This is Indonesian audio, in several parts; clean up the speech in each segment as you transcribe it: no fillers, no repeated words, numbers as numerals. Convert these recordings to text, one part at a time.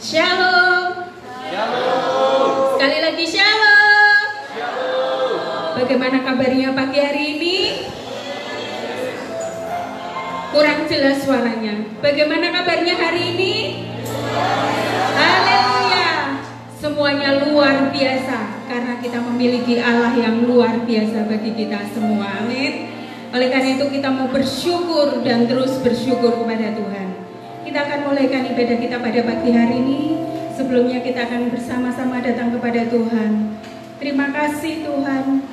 Shalom. Shalom. Sekali lagi shalom. Shalom. Bagaimana kabarnya pagi hari ini? Kurang jelas suaranya. Bagaimana kabarnya hari ini? Haleluya. Semuanya luar biasa karena kita memiliki Allah yang luar biasa bagi kita semua. Amin. Oleh karena itu kita mau bersyukur dan terus bersyukur kepada Tuhan. Kita akan mulaikan ibadah kita pada pagi hari ini. Sebelumnya kita akan bersama-sama datang kepada Tuhan. Terima kasih Tuhan.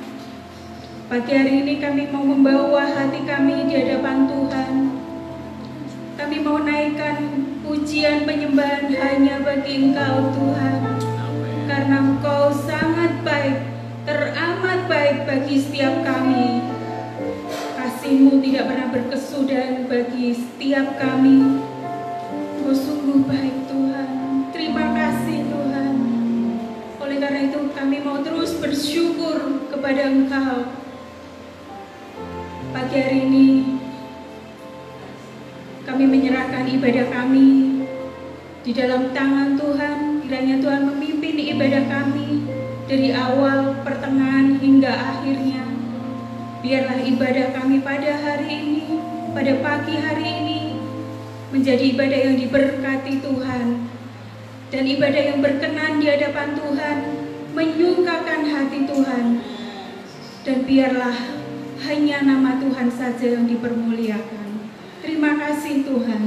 Pagi hari ini kami mau membawa hati kami di hadapan Tuhan. Kami mau naikkan pujian penyembahan hanya bagi Engkau Tuhan. Karena Engkau sangat baik, teramat baik bagi setiap kami. Kasih-Mu tidak pernah berkesudahan bagi setiap kami. Engkau sungguh baik Tuhan. Terima kasih Tuhan. Oleh karena itu kami mau terus bersyukur kepada Engkau. Pagi hari ini kami menyerahkan ibadah kami di dalam tangan Tuhan. Kiranya Tuhan memimpin ibadah kami dari awal, pertengahan hingga akhirnya. Biarlah ibadah kami pada hari ini, pada pagi hari ini menjadi ibadah yang diberkati Tuhan dan ibadah yang berkenan di hadapan Tuhan, menyukakan hati Tuhan, dan biarlah hanya nama Tuhan saja yang dipermuliakan. Terima kasih Tuhan.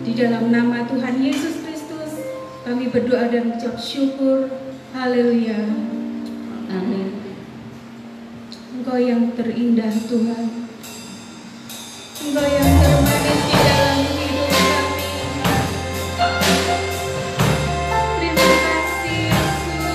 Di dalam nama Tuhan Yesus Kristus kami berdoa dan mengucap syukur. Haleluya. Amin. Engkau yang terindah Tuhan, Engkau yang termanis di dalam hidup kami. Terima kasih Yesus.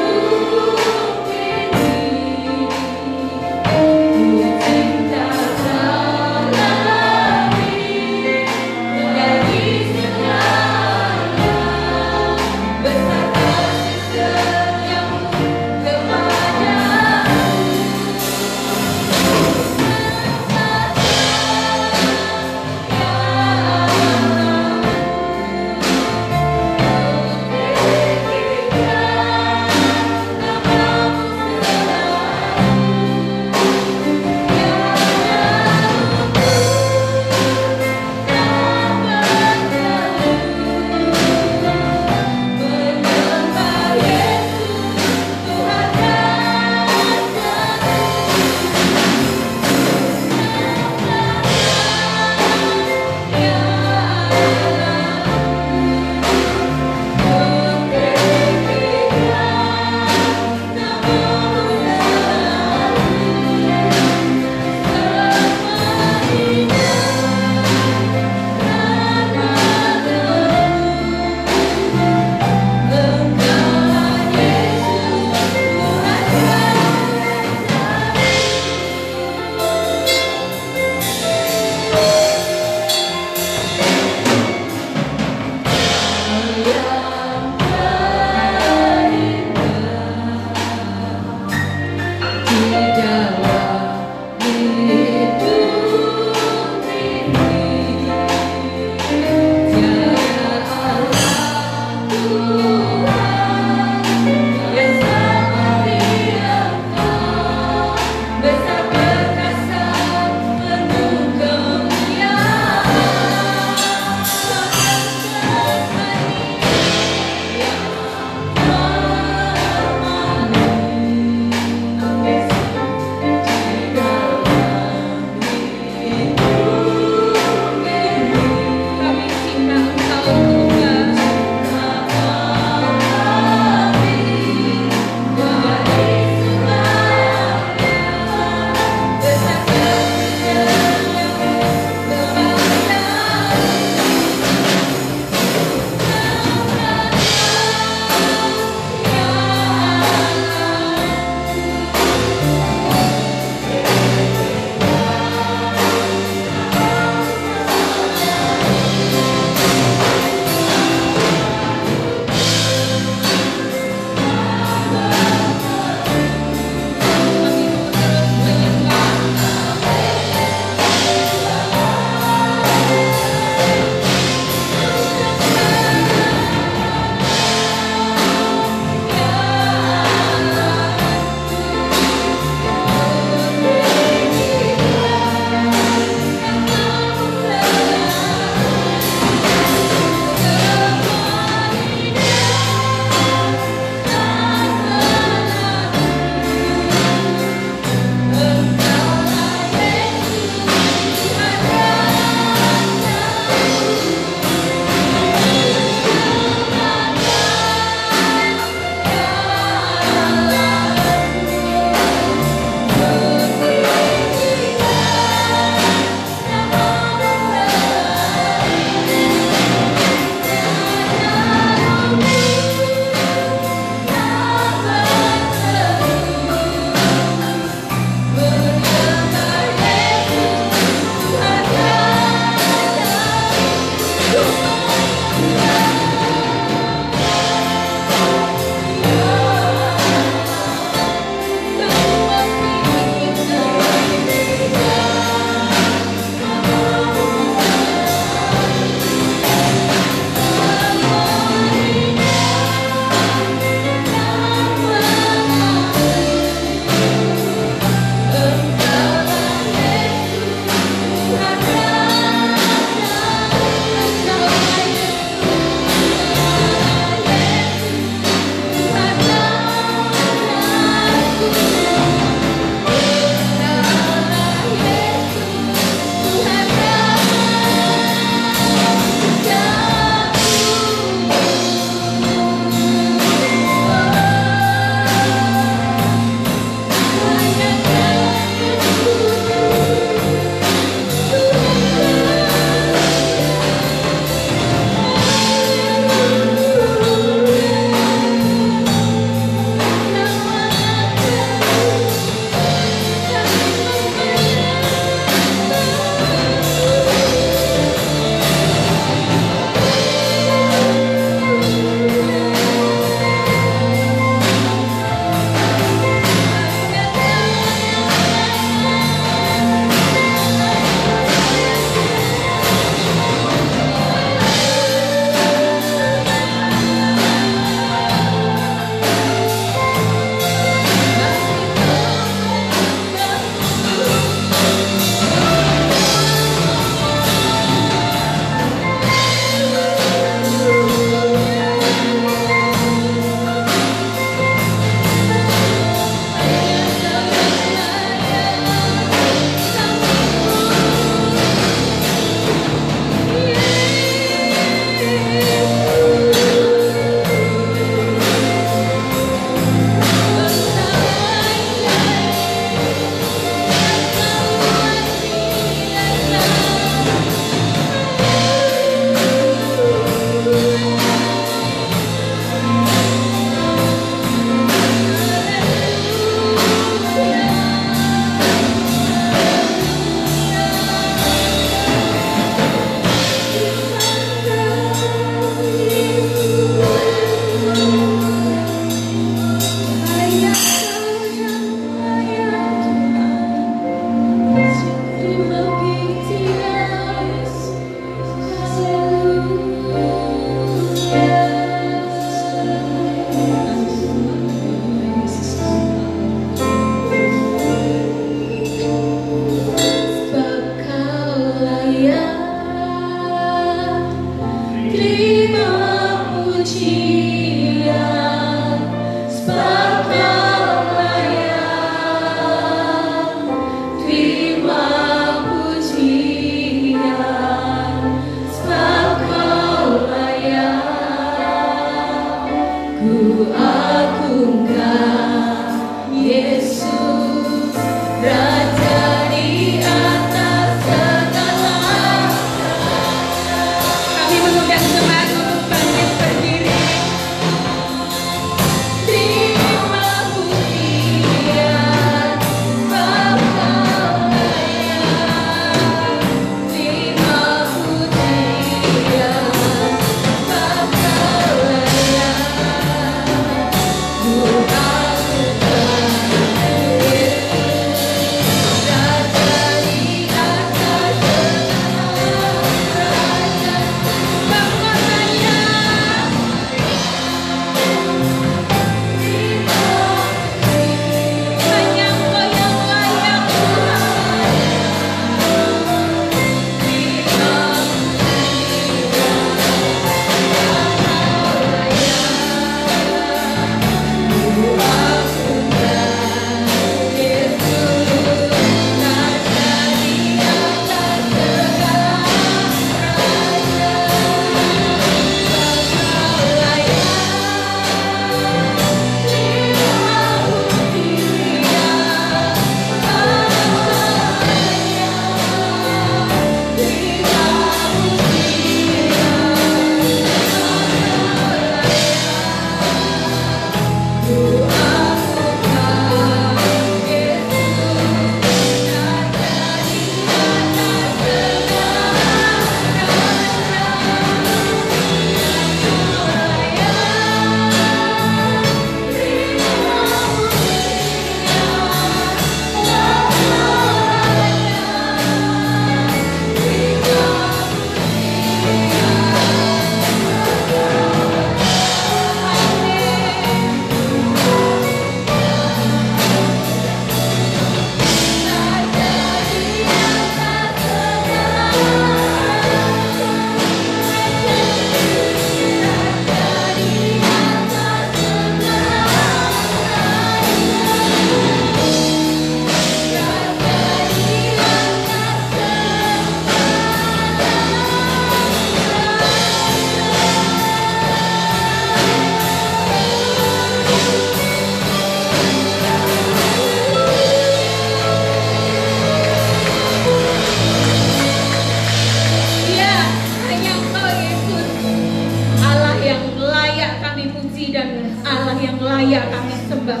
ya kami sembah.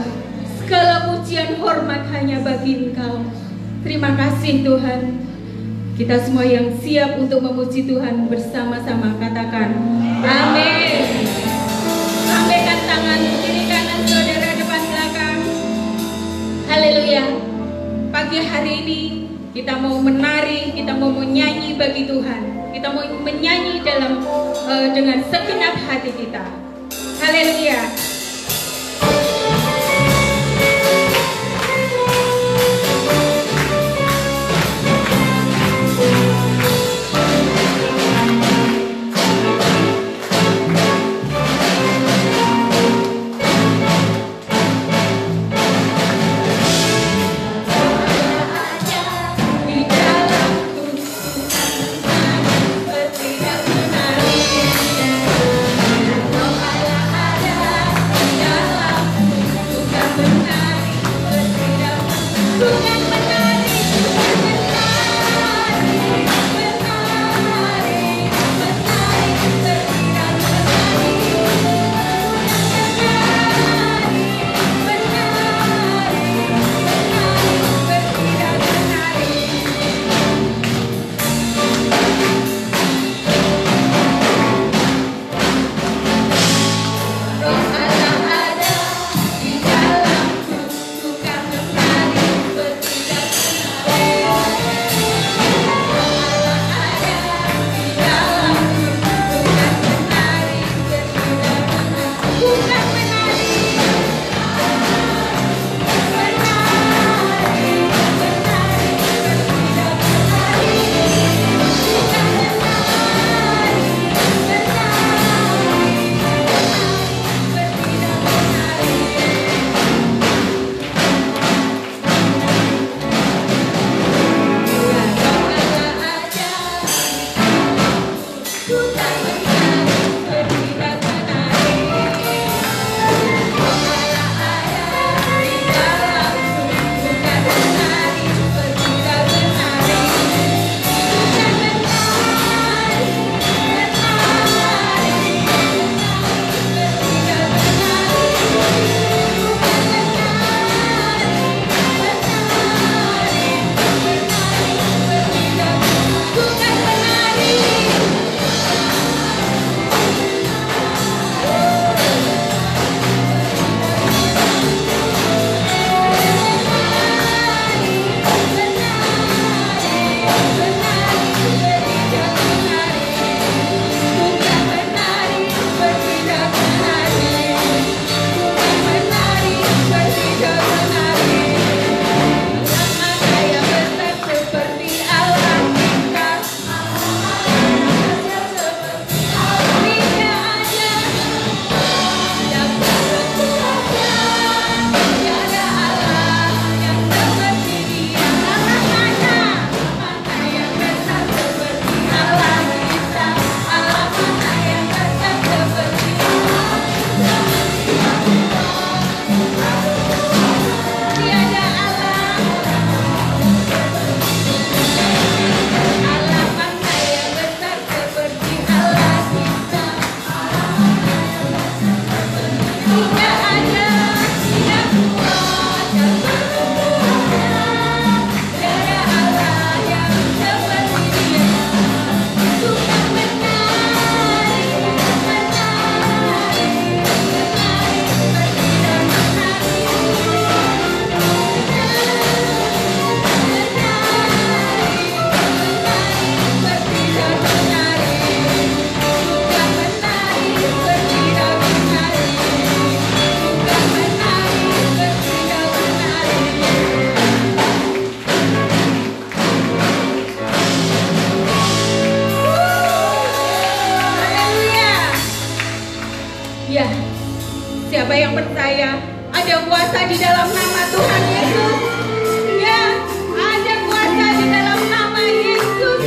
Segala pujian hormat hanya bagi Engkau. Terima kasih Tuhan. Kita semua yang siap untuk memuji Tuhan bersama-sama katakan amin. Sampaikan tangan kiri kanan saudara, depan belakang. Haleluya. Pagi hari ini kita mau menari, kita mau menyanyi bagi Tuhan. Kita mau menyanyi dengan segenap hati kita. Haleluya. Siapa yang percaya ada kuasa di dalam nama Tuhan Yesus? Ya, ada kuasa di dalam nama Yesusku.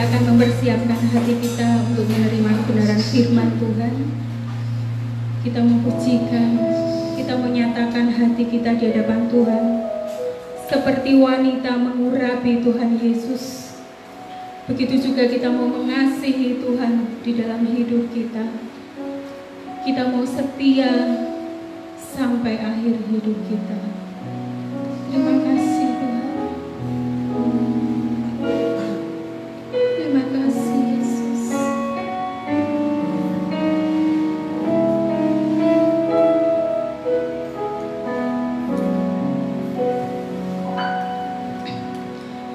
akan mempersiapkan hati kita untuk menerima kebenaran firman Tuhan. Kita mempujikan, kita menyatakan hati kita di hadapan Tuhan seperti wanita mengurapi Tuhan Yesus. Begitu juga kita mau mengasihi Tuhan di dalam hidup kita. Kita mau setia sampai akhir hidup kita. Terima kasih Tuhan. Terima kasih Yesus.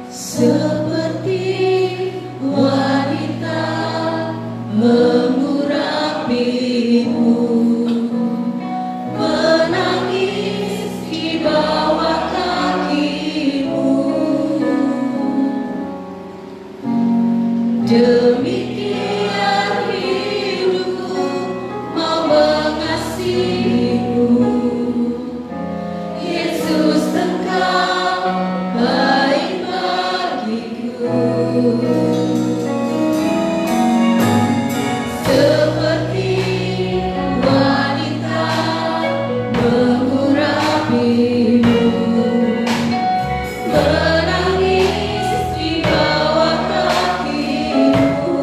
Seperti wanita mengurapimu, menangis di bawah kakimu, demikian hidupku mau mengasihimu. Yesus Engkau baik bagiku. Seperti wanita mengurapimu, menangis di bawah kakimu,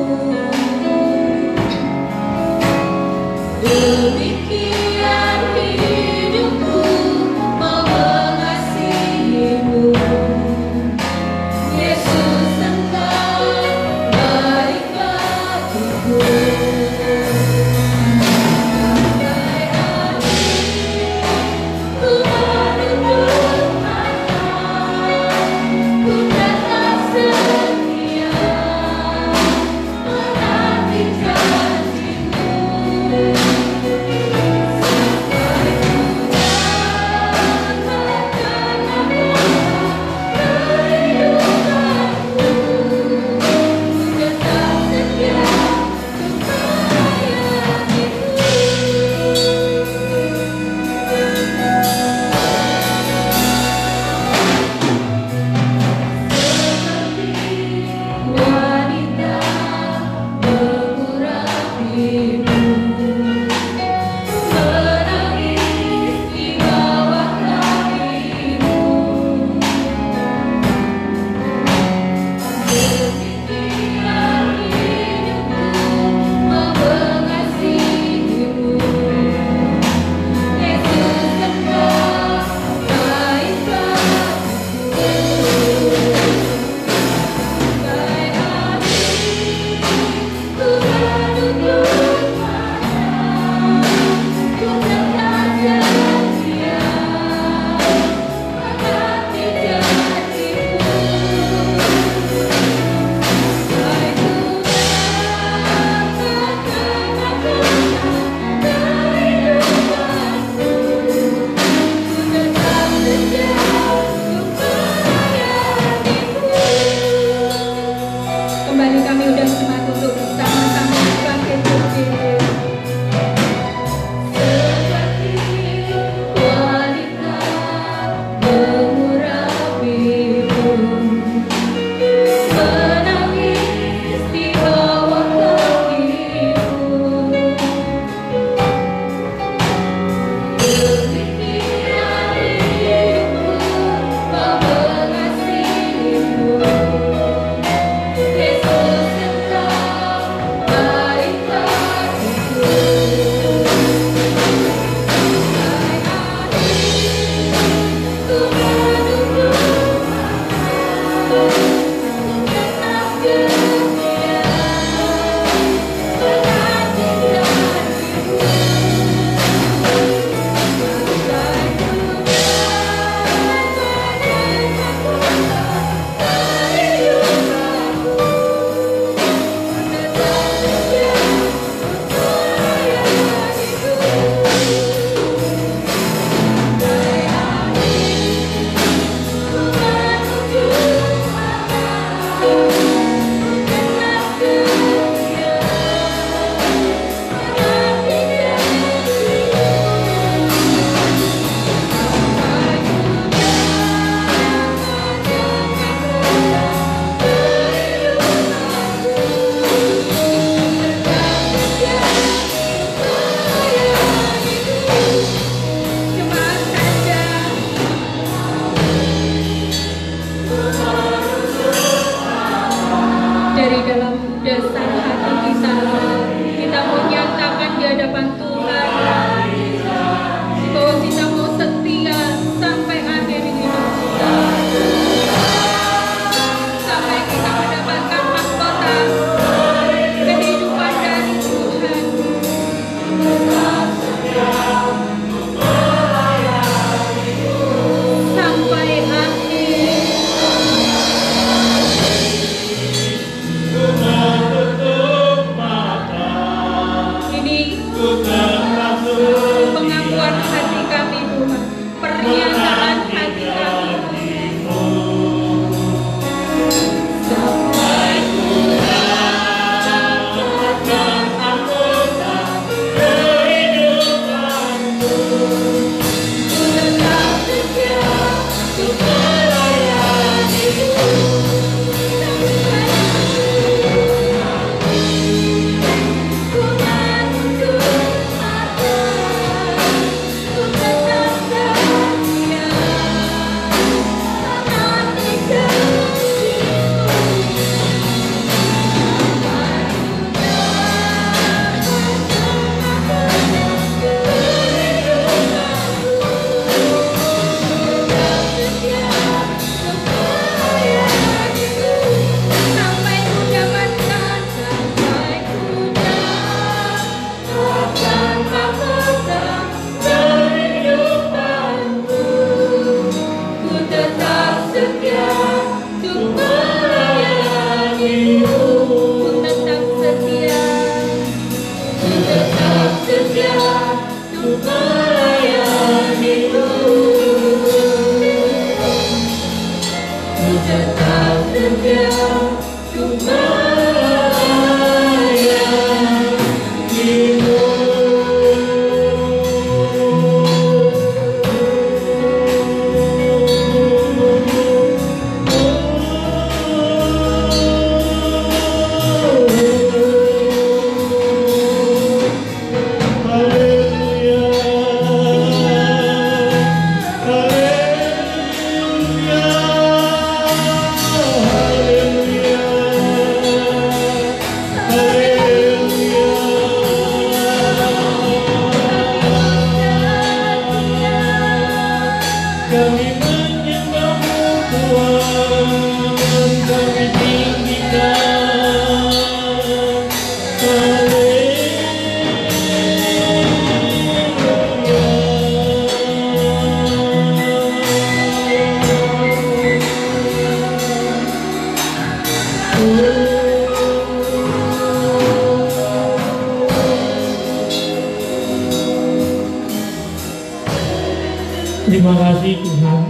Terima kasih Tuhan.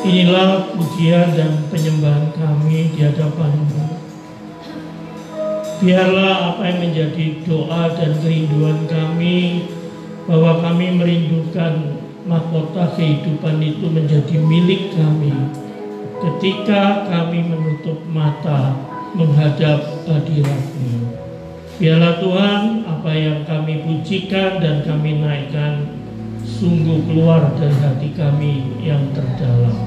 Inilah pujian dan penyembahan kami di hadapan-Mu. Biarlah apa yang menjadi doa dan kerinduan kami, bahwa kami merindukan mahkota kehidupan itu menjadi milik kami ketika kami menutup mata menghadap hadirat-Mu. Biarlah Tuhan, apa yang kami pujikan dan kami naikkan sungguh keluar dari hati kami yang terdalam.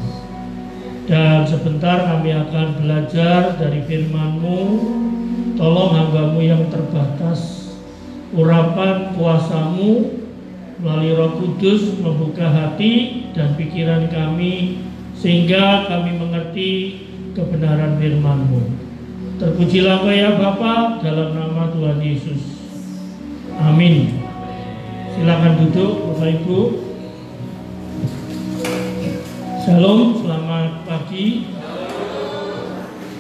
Dan sebentar kami akan belajar dari firman-Mu. Tolong hamba-Mu yang terbatas, urapan kuasa-Mu melalui Roh Kudus membuka hati dan pikiran kami, sehingga kami mengerti kebenaran firman-Mu. Terpujilah Engkau ya Bapa, dalam nama Tuhan Yesus. Amin. Silakan duduk Bapak Ibu. Shalom, selamat pagi.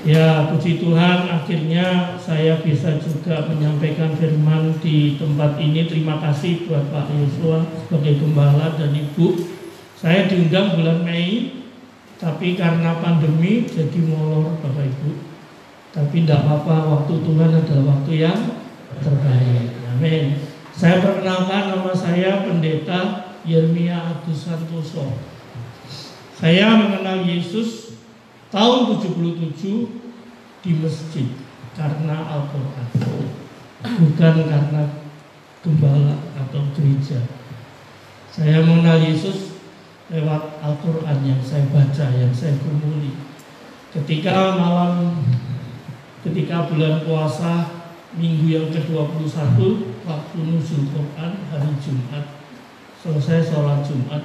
Ya, puji Tuhan, akhirnya saya bisa juga menyampaikan firman di tempat ini. Terima kasih buat Pak Yosua sebagai gembala dan Ibu. Saya diundang bulan Mei, tapi karena pandemi jadi molor Bapak Ibu. Tapi tidak apa-apa, waktu Tuhan adalah waktu yang terbaik. Amin. Saya perkenalkan, nama saya Pendeta Yeremia Agus Santoso. Saya mengenal Yesus tahun 77 di masjid karena Al-Quran, bukan karena gembala atau gereja. Saya mengenal Yesus lewat Al-Quran yang saya baca, yang saya gumuli. Ketika bulan puasa minggu yang ke-21, waktu nuzul Quran hari Jumat, selesai sholat Jumat,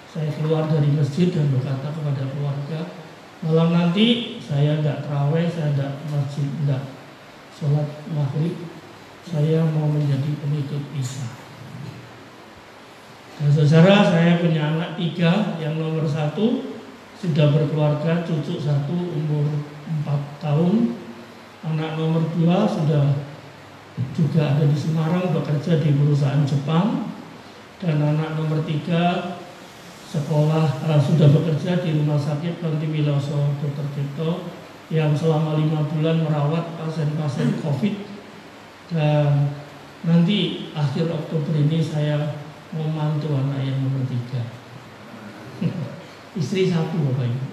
saya keluar dari masjid dan berkata kepada keluarga, malam nanti saya tidak terawih, saya tidak masjid, tidak sholat maghrib, saya mau menjadi pengikut Isa. Dan saudara, saya punya anak 3, yang nomor 1 sudah berkeluarga, cucu 1 umur 4 tahun, anak nomor 2 sudah juga ada di Semarang, bekerja di perusahaan Jepang, dan anak nomor 3 sudah bekerja di Rumah Sakit Panti Miloso Dr. Cipto yang selama 5 bulan merawat pasien-pasien COVID. Dan nanti akhir Oktober ini saya mau mantu anak yang nomor 3. Istri 1 Bapak Ibu.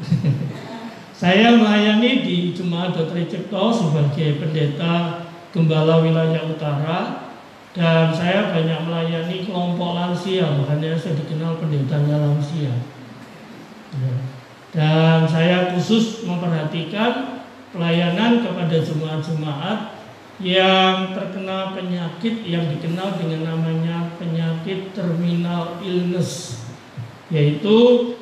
Saya melayani di Jemaat Dr. Cipto sebagai pendeta Gembala Wilayah Utara, dan saya banyak melayani kelompok lansia, makanya saya dikenal pendetanya lansia. Dan saya khusus memperhatikan pelayanan kepada jemaat-jemaat yang terkena penyakit yang dikenal dengan namanya penyakit terminal illness, yaitu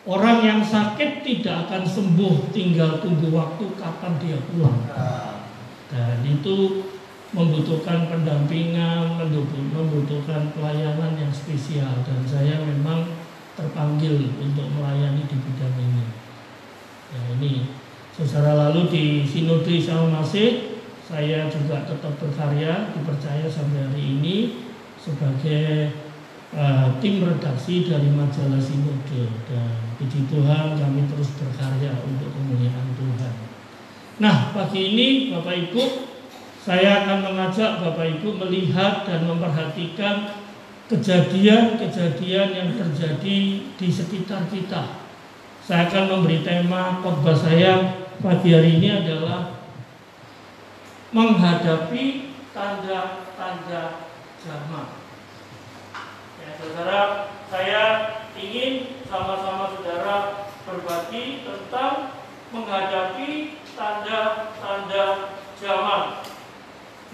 orang yang sakit tidak akan sembuh, tinggal tunggu waktu kapan dia pulang. Dan itu membutuhkan pendampingan, membutuhkan pelayanan yang spesial, dan saya memang terpanggil untuk melayani di bidang ini. Ya, ini saudara, lalu di Sinode Isa Masih saya juga tetap berkarya, dipercaya sampai hari ini sebagai tim redaksi dari majalah Sinode, dan puji Tuhan kami terus berkarya untuk kemuliaan Nah, pagi ini Bapak Ibu, saya akan mengajak Bapak Ibu melihat dan memperhatikan kejadian-kejadian yang terjadi di sekitar kita. Saya akan memberi tema khotbah saya pagi hari ini adalah menghadapi tanda-tanda zaman. Ya, saudara, saya ingin sama-sama saudara berbagi tentang menghadapi tanda-tanda zaman.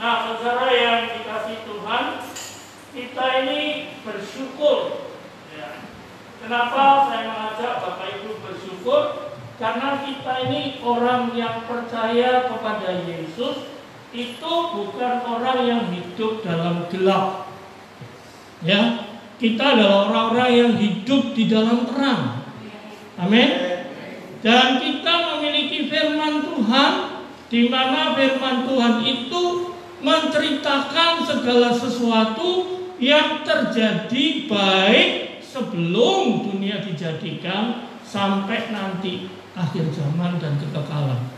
Nah, saudara yang dikasihi Tuhan, kita ini bersyukur. Ya. Kenapa saya mengajak Bapak Ibu bersyukur? Karena kita ini orang yang percaya kepada Yesus, itu bukan orang yang hidup dalam gelap. Ya, kita adalah orang-orang yang hidup di dalam terang. Amin. Dan kita memiliki firman Tuhan, di mana firman Tuhan itu menceritakan segala sesuatu yang terjadi baik sebelum dunia dijadikan sampai nanti akhir zaman dan kekekalan.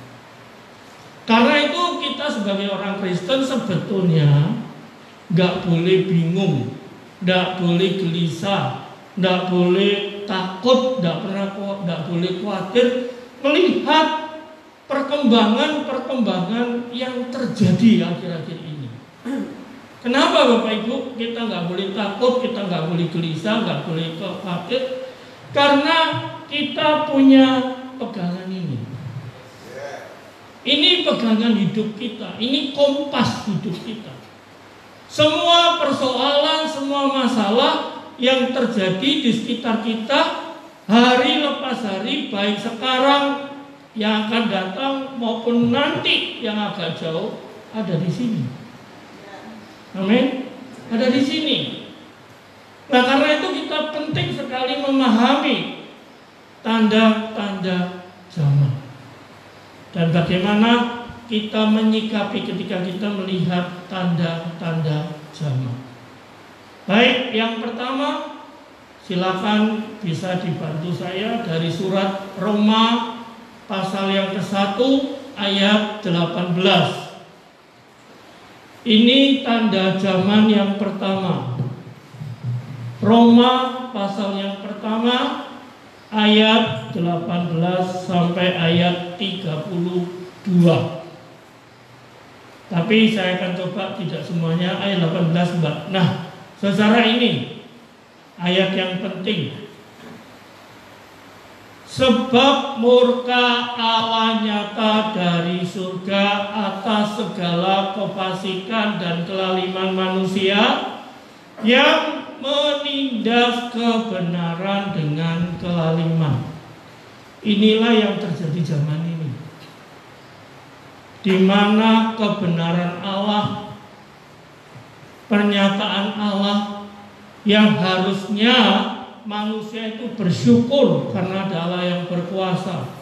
Karena itu kita sebagai orang Kristen sebetulnya nggak boleh bingung, nggak boleh gelisah, nggak boleh takut, nggak boleh khawatir melihat perkembangan yang terjadi akhir-akhir ini. Kenapa Bapak Ibu kita nggak boleh takut, kita nggak boleh gelisah, nggak boleh khawatir? Karena kita punya pegangan ini. Ini pegangan hidup kita, ini kompas hidup kita. Semua persoalan, semua masalah yang terjadi di sekitar kita hari lepas hari, baik sekarang, yang akan datang maupun nanti yang agak jauh, ada di sini. Amin. Ada di sini. Nah, karena itu kita penting sekali memahami tanda-tanda zaman. Dan bagaimana kita menyikapi ketika kita melihat tanda-tanda zaman. Baik, yang pertama silakan bisa dibantu saya dari surat Roma pasal yang ke-1 ayat 18. Ini tanda zaman yang pertama. Roma pasal yang pertama ayat 18 sampai ayat 32. Tapi saya akan coba tidak semuanya ayat 18, Mbak. Nah, saudara, ini ayat yang penting. Sebab murka Allah nyata dari surga atas segala kefasikan dan kelaliman manusia yang menindas kebenaran dengan kelaliman. Inilah yang terjadi zaman ini, di mana kebenaran Allah, pernyataan Allah yang harusnya manusia itu bersyukur karena ada Allah yang berkuasa,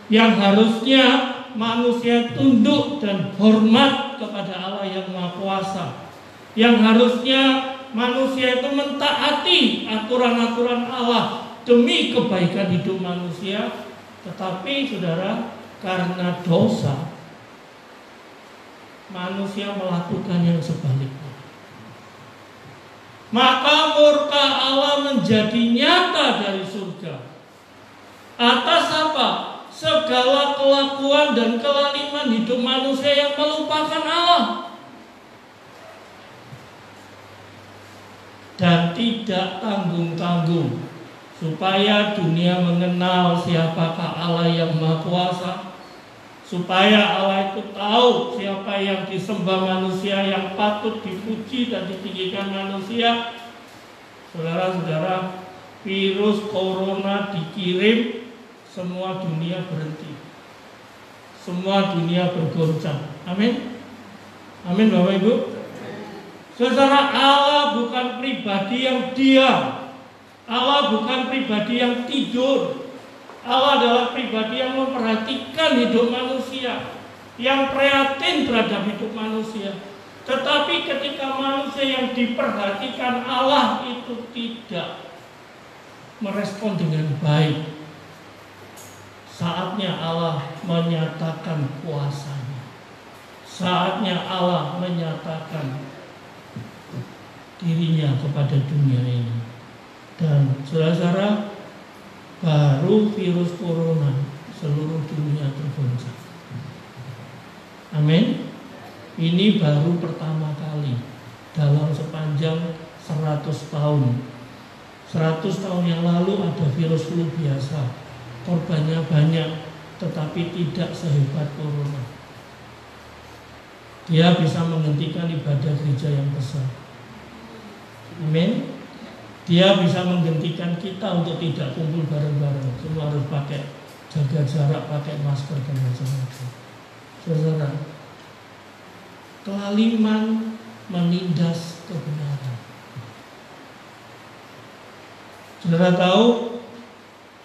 yang harusnya manusia tunduk dan hormat kepada Allah yang Maha Kuasa, yang harusnya manusia itu mentaati aturan-aturan Allah demi kebaikan hidup manusia. Tetapi saudara, karena dosa, manusia melakukan yang sebaliknya. Maka murka Allah menjadi nyata dari surga. Atas apa? Segala kelakuan dan kelaliman hidup manusia yang melupakan Allah dan tidak tanggung-tanggung, supaya dunia mengenal siapakah Allah yang Maha Kuasa, supaya Allah itu tahu siapa yang disembah manusia, yang patut dipuji dan ditinggikan manusia. Saudara-saudara, virus corona dikirim, semua dunia berhenti, semua dunia bergoncang. Amin. Amin, Bapak Ibu. Saudara, Allah bukan pribadi yang diam. Allah bukan pribadi yang tidur. Allah adalah pribadi yang memperhatikan hidup manusia, yang prihatin terhadap hidup manusia. Tetapi ketika manusia yang diperhatikan Allah itu tidak merespon dengan baik, Saatnya Allah menyatakan kuasanya. Saatnya Allah menyatakan dirinya kepada dunia ini. Dan saudara-saudara, baru virus corona seluruh dunia tergoncang. Amin. Ini baru pertama kali dalam sepanjang 100 tahun. 100 tahun yang lalu ada virus flu biasa, korbannya banyak, tetapi tidak sehebat corona. Dia bisa menghentikan ibadah gereja yang besar. Amin. Dia bisa menghentikan kita untuk tidak kumpul bareng-bareng. Semua harus pakai jaga jarak, pakai masker dan macam-macam. Saudara, kelaliman menindas kebenaran. Saudara tahu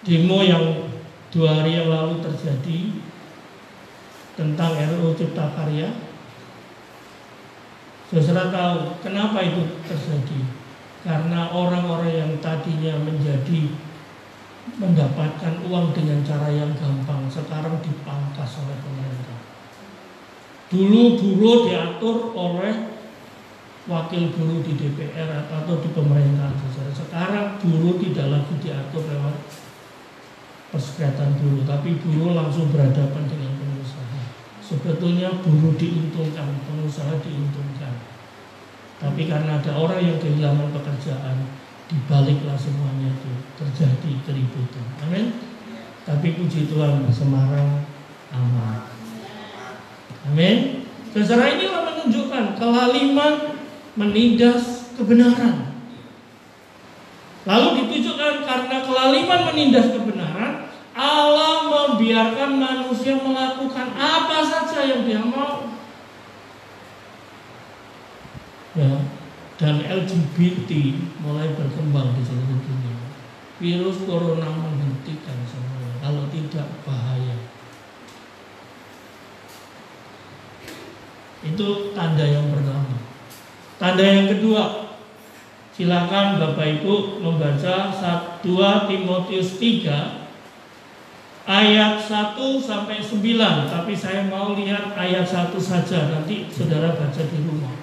demo yang 2 hari yang lalu terjadi tentang RUU Cipta Karya? Saudara tahu kenapa itu terjadi? Karena orang-orang yang tadinya mendapatkan uang dengan cara yang gampang, sekarang dipangkas oleh pemerintah. Dulu buruh diatur oleh wakil buruh di DPR atau di pemerintahan. Sekarang buruh tidak lagi diatur lewat perserikatan buruh, tapi buruh langsung berhadapan dengan pengusaha. Sebetulnya buruh diuntungkan, pengusaha diuntungkan. Tapi karena ada orang yang kehilangan pekerjaan, dibaliklah semuanya itu, terjadi keributan. Amin. Tapi puji Tuhan, Semarang aman. Amin. Saudara, inilah menunjukkan kelaliman menindas kebenaran. Lalu ditunjukkan karena kelaliman menindas kebenaran, Allah membiarkan manusia melakukan apa saja yang dia mau. Ya, dan LGBT mulai berkembang di seluruh dunia. Virus corona menghentikan semuanya. Kalau tidak, bahaya. Itu tanda yang pertama. Tanda yang kedua, silakan Bapak Ibu membaca 2 Timotius 3 ayat 1 sampai 9. Tapi saya mau lihat ayat 1 saja, nanti saudara baca di rumah.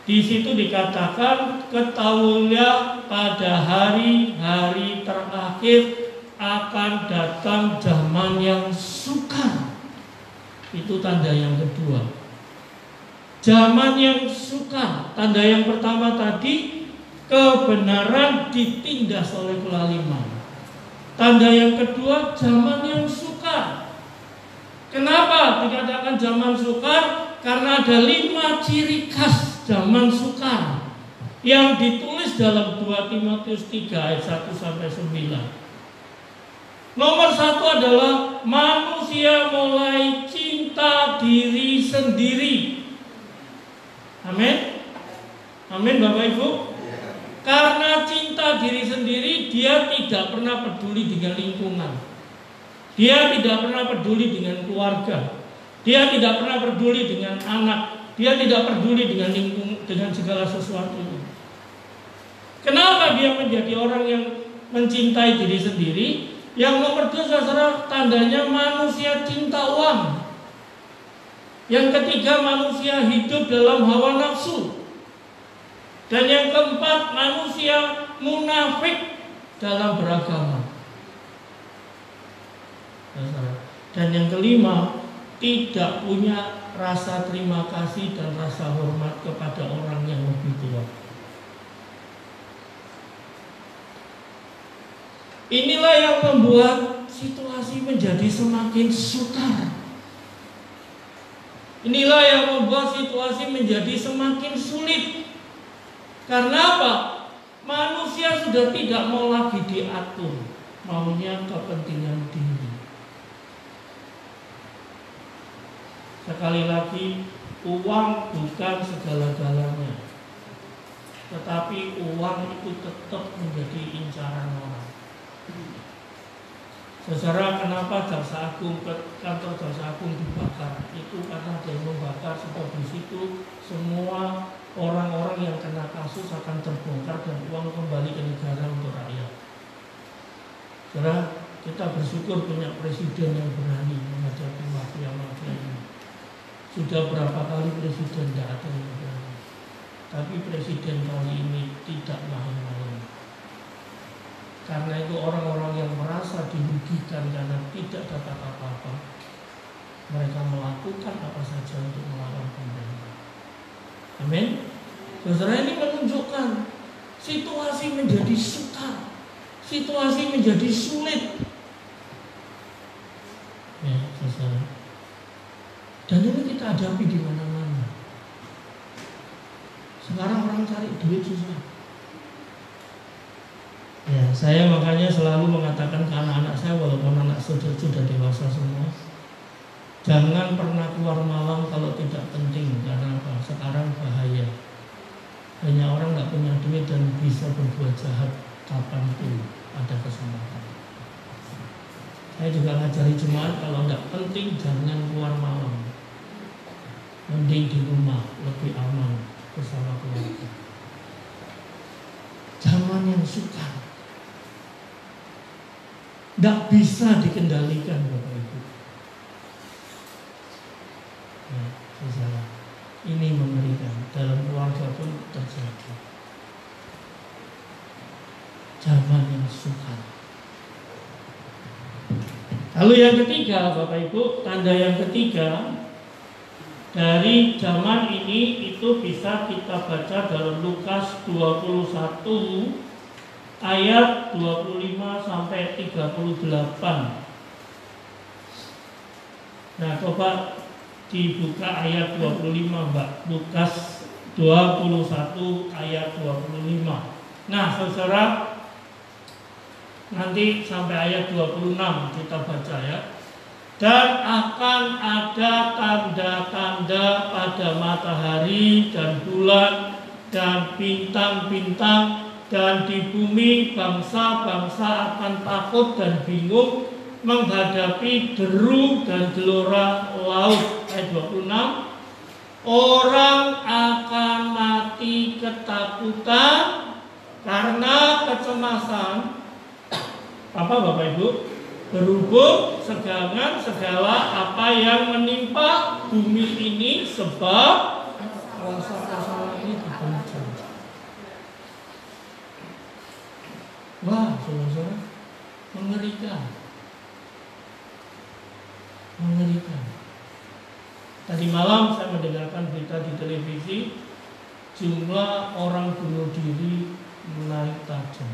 Di situ dikatakan, ketahuilah pada hari-hari terakhir akan datang zaman yang sukar. Itu tanda yang kedua. Zaman yang sukar. Tanda yang pertama tadi, kebenaran ditindas oleh kelaliman. Tanda yang kedua, zaman yang sukar. Kenapa dikatakan zaman sukar? Karena ada 5 ciri khas zaman sukar yang ditulis dalam 2 Timotius 3 ayat 1 sampai 9. Nomor 1 adalah manusia mulai cinta diri sendiri. Amin. Amin Bapak Ibu. Karena cinta diri sendiri, dia tidak pernah peduli dengan lingkungan. Dia tidak pernah peduli dengan keluarga. Dia tidak pernah peduli dengan anak. Dia tidak peduli dengan lingkungan, dengan segala sesuatu. Kenapa dia menjadi orang yang mencintai diri sendiri? Yang nomor 2 saudara, tandanya manusia cinta uang. Yang ketiga, manusia hidup dalam hawa nafsu. Dan yang keempat, manusia munafik dalam beragama. Dan yang kelima, tidak punya rasa terima kasih dan rasa hormat kepada orang yang lebih tua. Inilah yang membuat situasi menjadi semakin sukar. Inilah yang membuat situasi menjadi semakin sulit. Karena apa? Manusia sudah tidak mau lagi diatur, maunya kepentingan diri. Sekali lagi, uang bukan segala-galanya, tetapi uang itu tetap menjadi incaran orang. Saudara, kenapa Jaksa Agung, kantor Jaksa Agung dibakar? Itu karena ada yang membakar, sebab di situ semua orang-orang yang kena kasus akan terbongkar dan uang kembali ke negara untuk rakyat. Karena kita bersyukur punya presiden yang berani menghadapi mafia-mafia ini. Sudah berapa kali presiden tidak ada yang berani. Tapi presiden kali ini tidak main-main. Karena itu orang-orang yang merasa dirugikan karena tidak dapat apa-apa, mereka melakukan apa saja untuk melawan pemerintah. Amin. Saudara, ini menunjukkan situasi menjadi sukar, situasi menjadi sulit. Ya, saudara. Dan ini kita hadapi di mana-mana. Sekarang orang cari duit susah. Ya, saya makanya selalu mengatakan ke anak-anak saya, walaupun anak sudah dewasa semua, jangan pernah keluar malam kalau tidak penting. Karena apa? Sekarang bahaya. Banyak orang nggak punya duit dan bisa berbuat jahat kapan itu ada kesempatan. Saya juga ngajari jemaat, kalau nggak penting jangan keluar malam. Mending di rumah, lebih aman bersama keluarga. Zaman yang sukar, tidak bisa dikendalikan, Bapak Ibu. Ya, saudara, ini mengerikan. Dalam keluarga pun terjadi. Zaman yang sukar. Lalu yang ketiga, Bapak Ibu, tanda yang ketiga dari zaman ini itu bisa kita baca dalam Lukas 21 ayat 25 sampai 38. Nah, coba dibuka ayat 25, Mbak. Lukas 21 ayat 25. Nah, saudara, nanti sampai ayat 26 kita baca ya. Dan akan ada tanda-tanda pada matahari dan bulan dan bintang-bintang, dan di bumi bangsa-bangsa akan takut dan bingung menghadapi deru dan gelora laut. Ayat 26. Orang akan mati ketakutan karena kecemasan. Apa Bapak Ibu? Berhubung segala apa yang menimpa bumi ini sebab kuasa-kuasa ini dibenci. Wah, saudara, mengerikan. Mengerikan. Tadi malam saya mendengarkan berita di televisi, jumlah orang bunuh diri menaik tajam.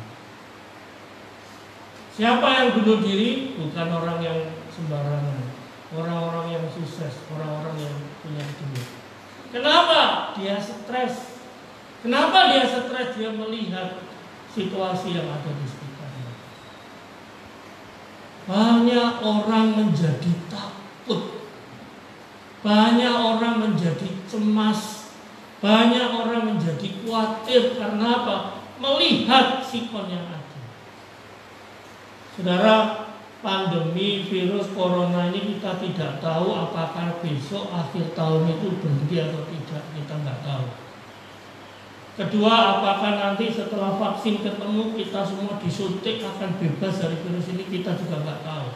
Siapa yang bunuh diri? Bukan orang yang sembarangan, orang-orang yang sukses, orang-orang yang punya duit. Kenapa? Dia stres. Kenapa dia stres? Dia melihat situasi yang ada di sekitarnya. Banyak orang menjadi takut, banyak orang menjadi cemas, banyak orang menjadi khawatir. Karena apa? Melihat sikon yang ada. Saudara, pandemi virus corona ini kita tidak tahu apakah besok akhir tahun itu berhenti atau tidak, kita nggak tahu. Kedua, apakah nanti setelah vaksin ketemu kita semua disuntik akan bebas dari virus ini, kita juga nggak tahu.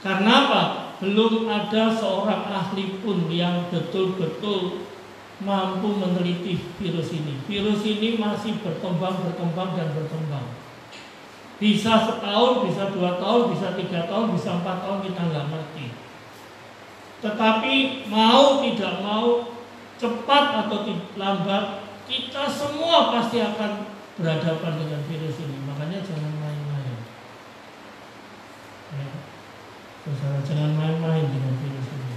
Karena apa? Belum ada seorang ahli pun yang betul-betul mampu meneliti virus ini. Virus ini masih berkembang dan berkembang. Bisa setahun, bisa 2 tahun, bisa 3 tahun, bisa 4 tahun, kita nggak ngerti. Tetapi mau tidak mau, cepat atau lambat, kita semua pasti akan berhadapan dengan virus ini. Makanya jangan main-main. Ya. Saudara, jangan main-main dengan virus ini.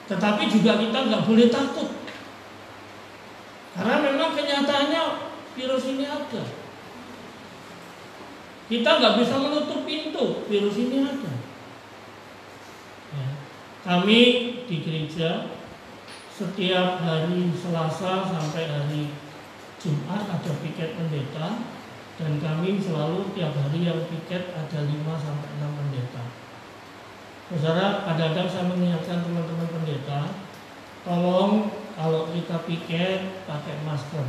Tetapi juga kita nggak boleh takut. Karena memang kenyataannya virus ini ada. Kita nggak bisa menutup pintu, virus ini ada. Ya. Kami di gereja setiap hari Selasa sampai hari Jumat ada piket pendeta, dan kami selalu tiap hari yang piket ada 5 sampai 6 pendeta. Saudara, kadang-kadang saya mengingatkan teman-teman pendeta, tolong kalau kita piket pakai masker.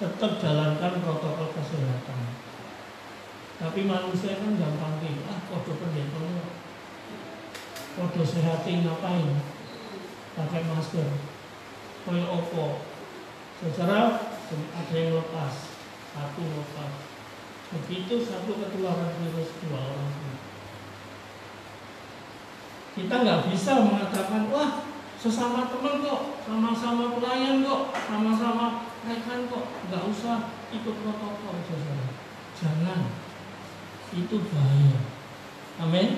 tetap jalankan protokol kesehatan. Tapi manusia kan gampang kode pendeta, kode sehatin ngapain? Pakai masker, koyo opo. Secara ada yang lepas, satu lepas. Begitu satu ketularan virus 2 orang. Kita nggak bisa mengatakan, wah sesama teman kok, sama-sama pelayan kok, sama-sama rekan kok, nggak usah ikut protokol, saudara. Jangan, itu bahaya. Amin,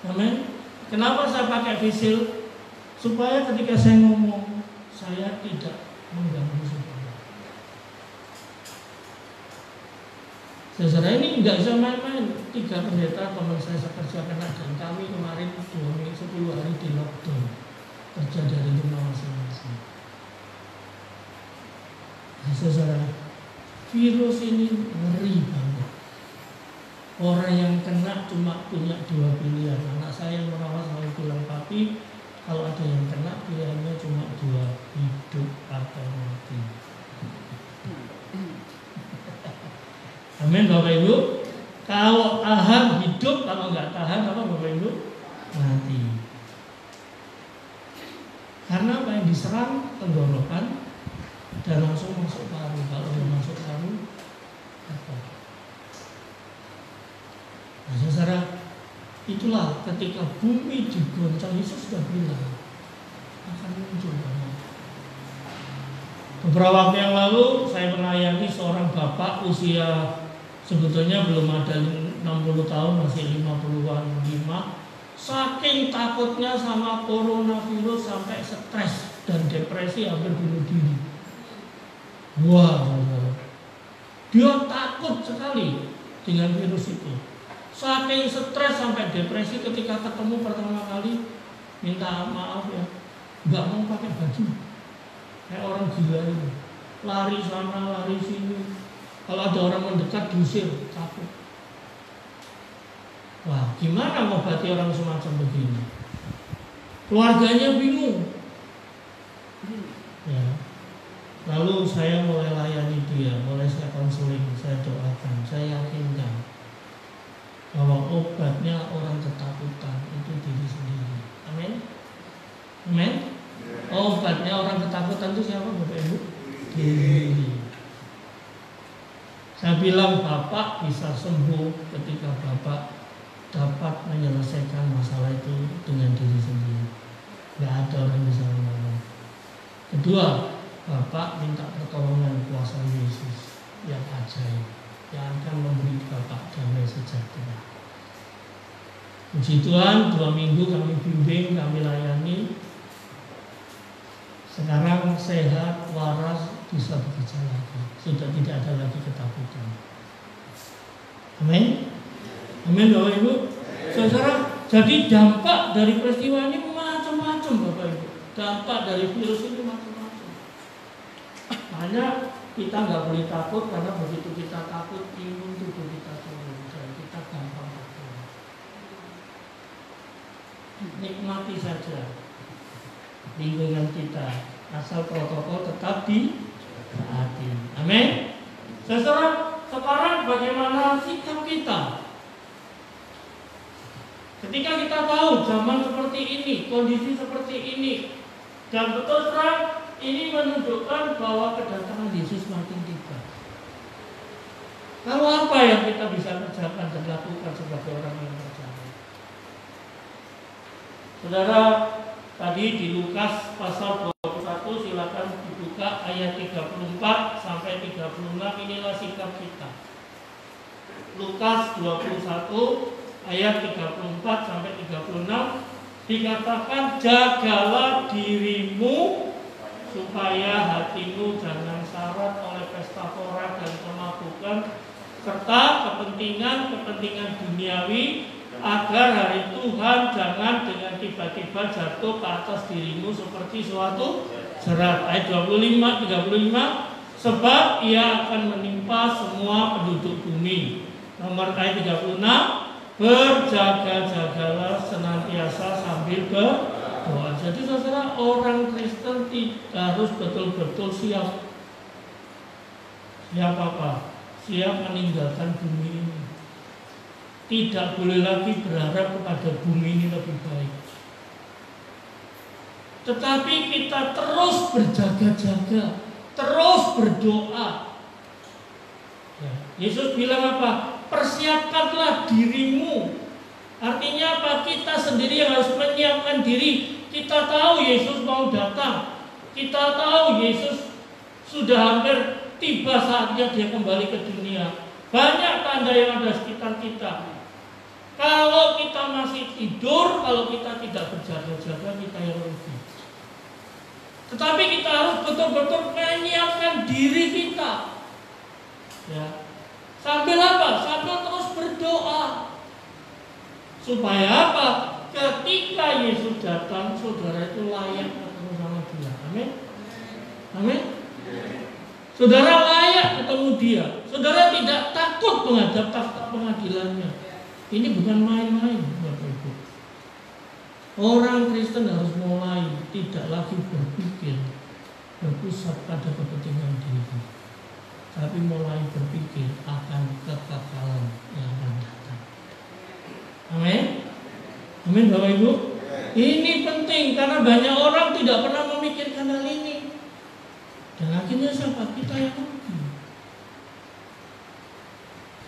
amin. Kenapa saya pakai visil? Supaya ketika saya ngomong, saya tidak mengganggu saudara. Saudara, ini nggak bisa main-main. 3 pendeta teman saya sekerja kena, dan kami kemarin 10 hari di lockdown, kerja dari rumah masing-masing. Nah, saudara, virus ini ngeri banget. Orang yang kena cuma punya 2 pilihan. Anak saya yang merawat selalu bilang, papi, kalau ada yang kena pilihannya cuma 2, hidup atau mati. Amin Bapak Ibu. Kalau tahan hidup, kalau nggak tahan apa Bapak Ibu? Mati. Karena apa yang diserang tenggorokan dan langsung masuk paru. Kalau udah masuk paru, apa? Nah, saudara, itulah ketika bumi digoncang, Yesus sudah bilang akan muncul banyak. Beberapa waktu yang lalu saya melayani seorang bapak usia sebetulnya belum ada 60 tahun, masih 50-an 5. Saking takutnya sama coronavirus sampai stres dan depresi, hampir bunuh diri. Wah, dia takut sekali dengan virus itu. Saking stres sampai depresi, ketika ketemu pertama kali minta maaf ya, nggak mau pakai baju, kayak orang gila itu, lari sana lari sini. Kalau ada orang mendekat diusir, takut. Wah, gimana ngobati orang semacam begini? Keluarganya bingung. Ya. Lalu saya mulai layani dia, mulai saya konseling, saya doakan, saya yakinkan bahwa obatnya orang ketakutan itu diri sendiri. Amin. Amin. Obatnya orang ketakutan itu siapa Bapak Ibu? Diri. Saya bilang Bapak bisa sembuh ketika Bapak dapat menyelesaikan masalah itu dengan diri sendiri. Gak ada orang yang bisa menolong. Kedua, Bapak minta pertolongan kuasa Yesus yang ajaib, yang akan memberi Bapak damai sejahtera. Puji Tuhan, 2 minggu kami bimbing, kami layani. Sekarang sehat, waras, bisa bekerja lagi. Sudah tidak ada lagi ketakutan. Amin. Amin Bapak Ibu. Saudara, jadi dampak dari peristiwa ini macam-macam Bapak Ibu. Dampak dari virus ini macam-macam. Hanya kita nggak boleh takut, karena begitu kita takut, imun tubuh kita turun dan kita gampang takut. Nikmati saja lingkungan kita, asal protokol tetap ditaati. Amin. Saudara, sekarang bagaimana sikap kita? Ketika kita tahu zaman seperti ini, kondisi seperti ini, dan betul terang ini menunjukkan bahwa kedatangan Yesus makin dekat. Lalu apa yang kita bisa kerjakan dan lakukan sebagai orang yang percaya? Saudara, tadi di Lukas pasal 21, silakan dibuka ayat 34 sampai 36, inilah sikap kita. Lukas 21 ayat 34 sampai 36 dikatakan, jagalah dirimu supaya hatimu jangan syarat oleh pesta pora dan kemabukan serta kepentingan duniawi, agar hari Tuhan jangan dengan tiba-tiba jatuh ke atas dirimu seperti suatu jerat. Ayat 35, sebab ia akan menimpa semua penduduk bumi. Nomor ayat 36, berjaga-jagalah senantiasa sambil berdoa. Jadi saudara, orang Kristen harus betul-betul siap. Siap apa? Siap meninggalkan bumi ini. Tidak boleh lagi berharap kepada bumi ini lebih baik. Tetapi kita terus berjaga-jaga, terus berdoa. Ya, Yesus bilang apa? Persiapkanlah dirimu. Artinya apa? Kita sendiri yang harus menyiapkan diri. Kita tahu Yesus mau datang. Kita tahu Yesus sudah hampir tiba saatnya dia kembali ke dunia. Banyak tanda yang ada sekitar kita. Kalau kita masih tidur, kalau kita tidak berjaga-jaga, kita yang rugi. Tetapi kita harus betul-betul menyiapkan diri kita. Ya. Sambil apa? Sambil terus berdoa. Supaya apa? Ketika Yesus datang, saudara itu layak ketemu sama dia. Amin. Amin. Saudara layak ketemu dia. Saudara tidak takut menghadap takhta pengadilannya. Ini bukan main-main, Bapak Ibu. Orang Kristen harus mulai tidak lagi berpikir berpusat pada kepentingan diri, tapi mulai berpikir akan kekekalan yang akan datang. Amin. Amin, Bapak Ibu. Ini penting karena banyak orang tidak pernah memikirkan hal ini. Dan akhirnya siapa? Kita yang rugi.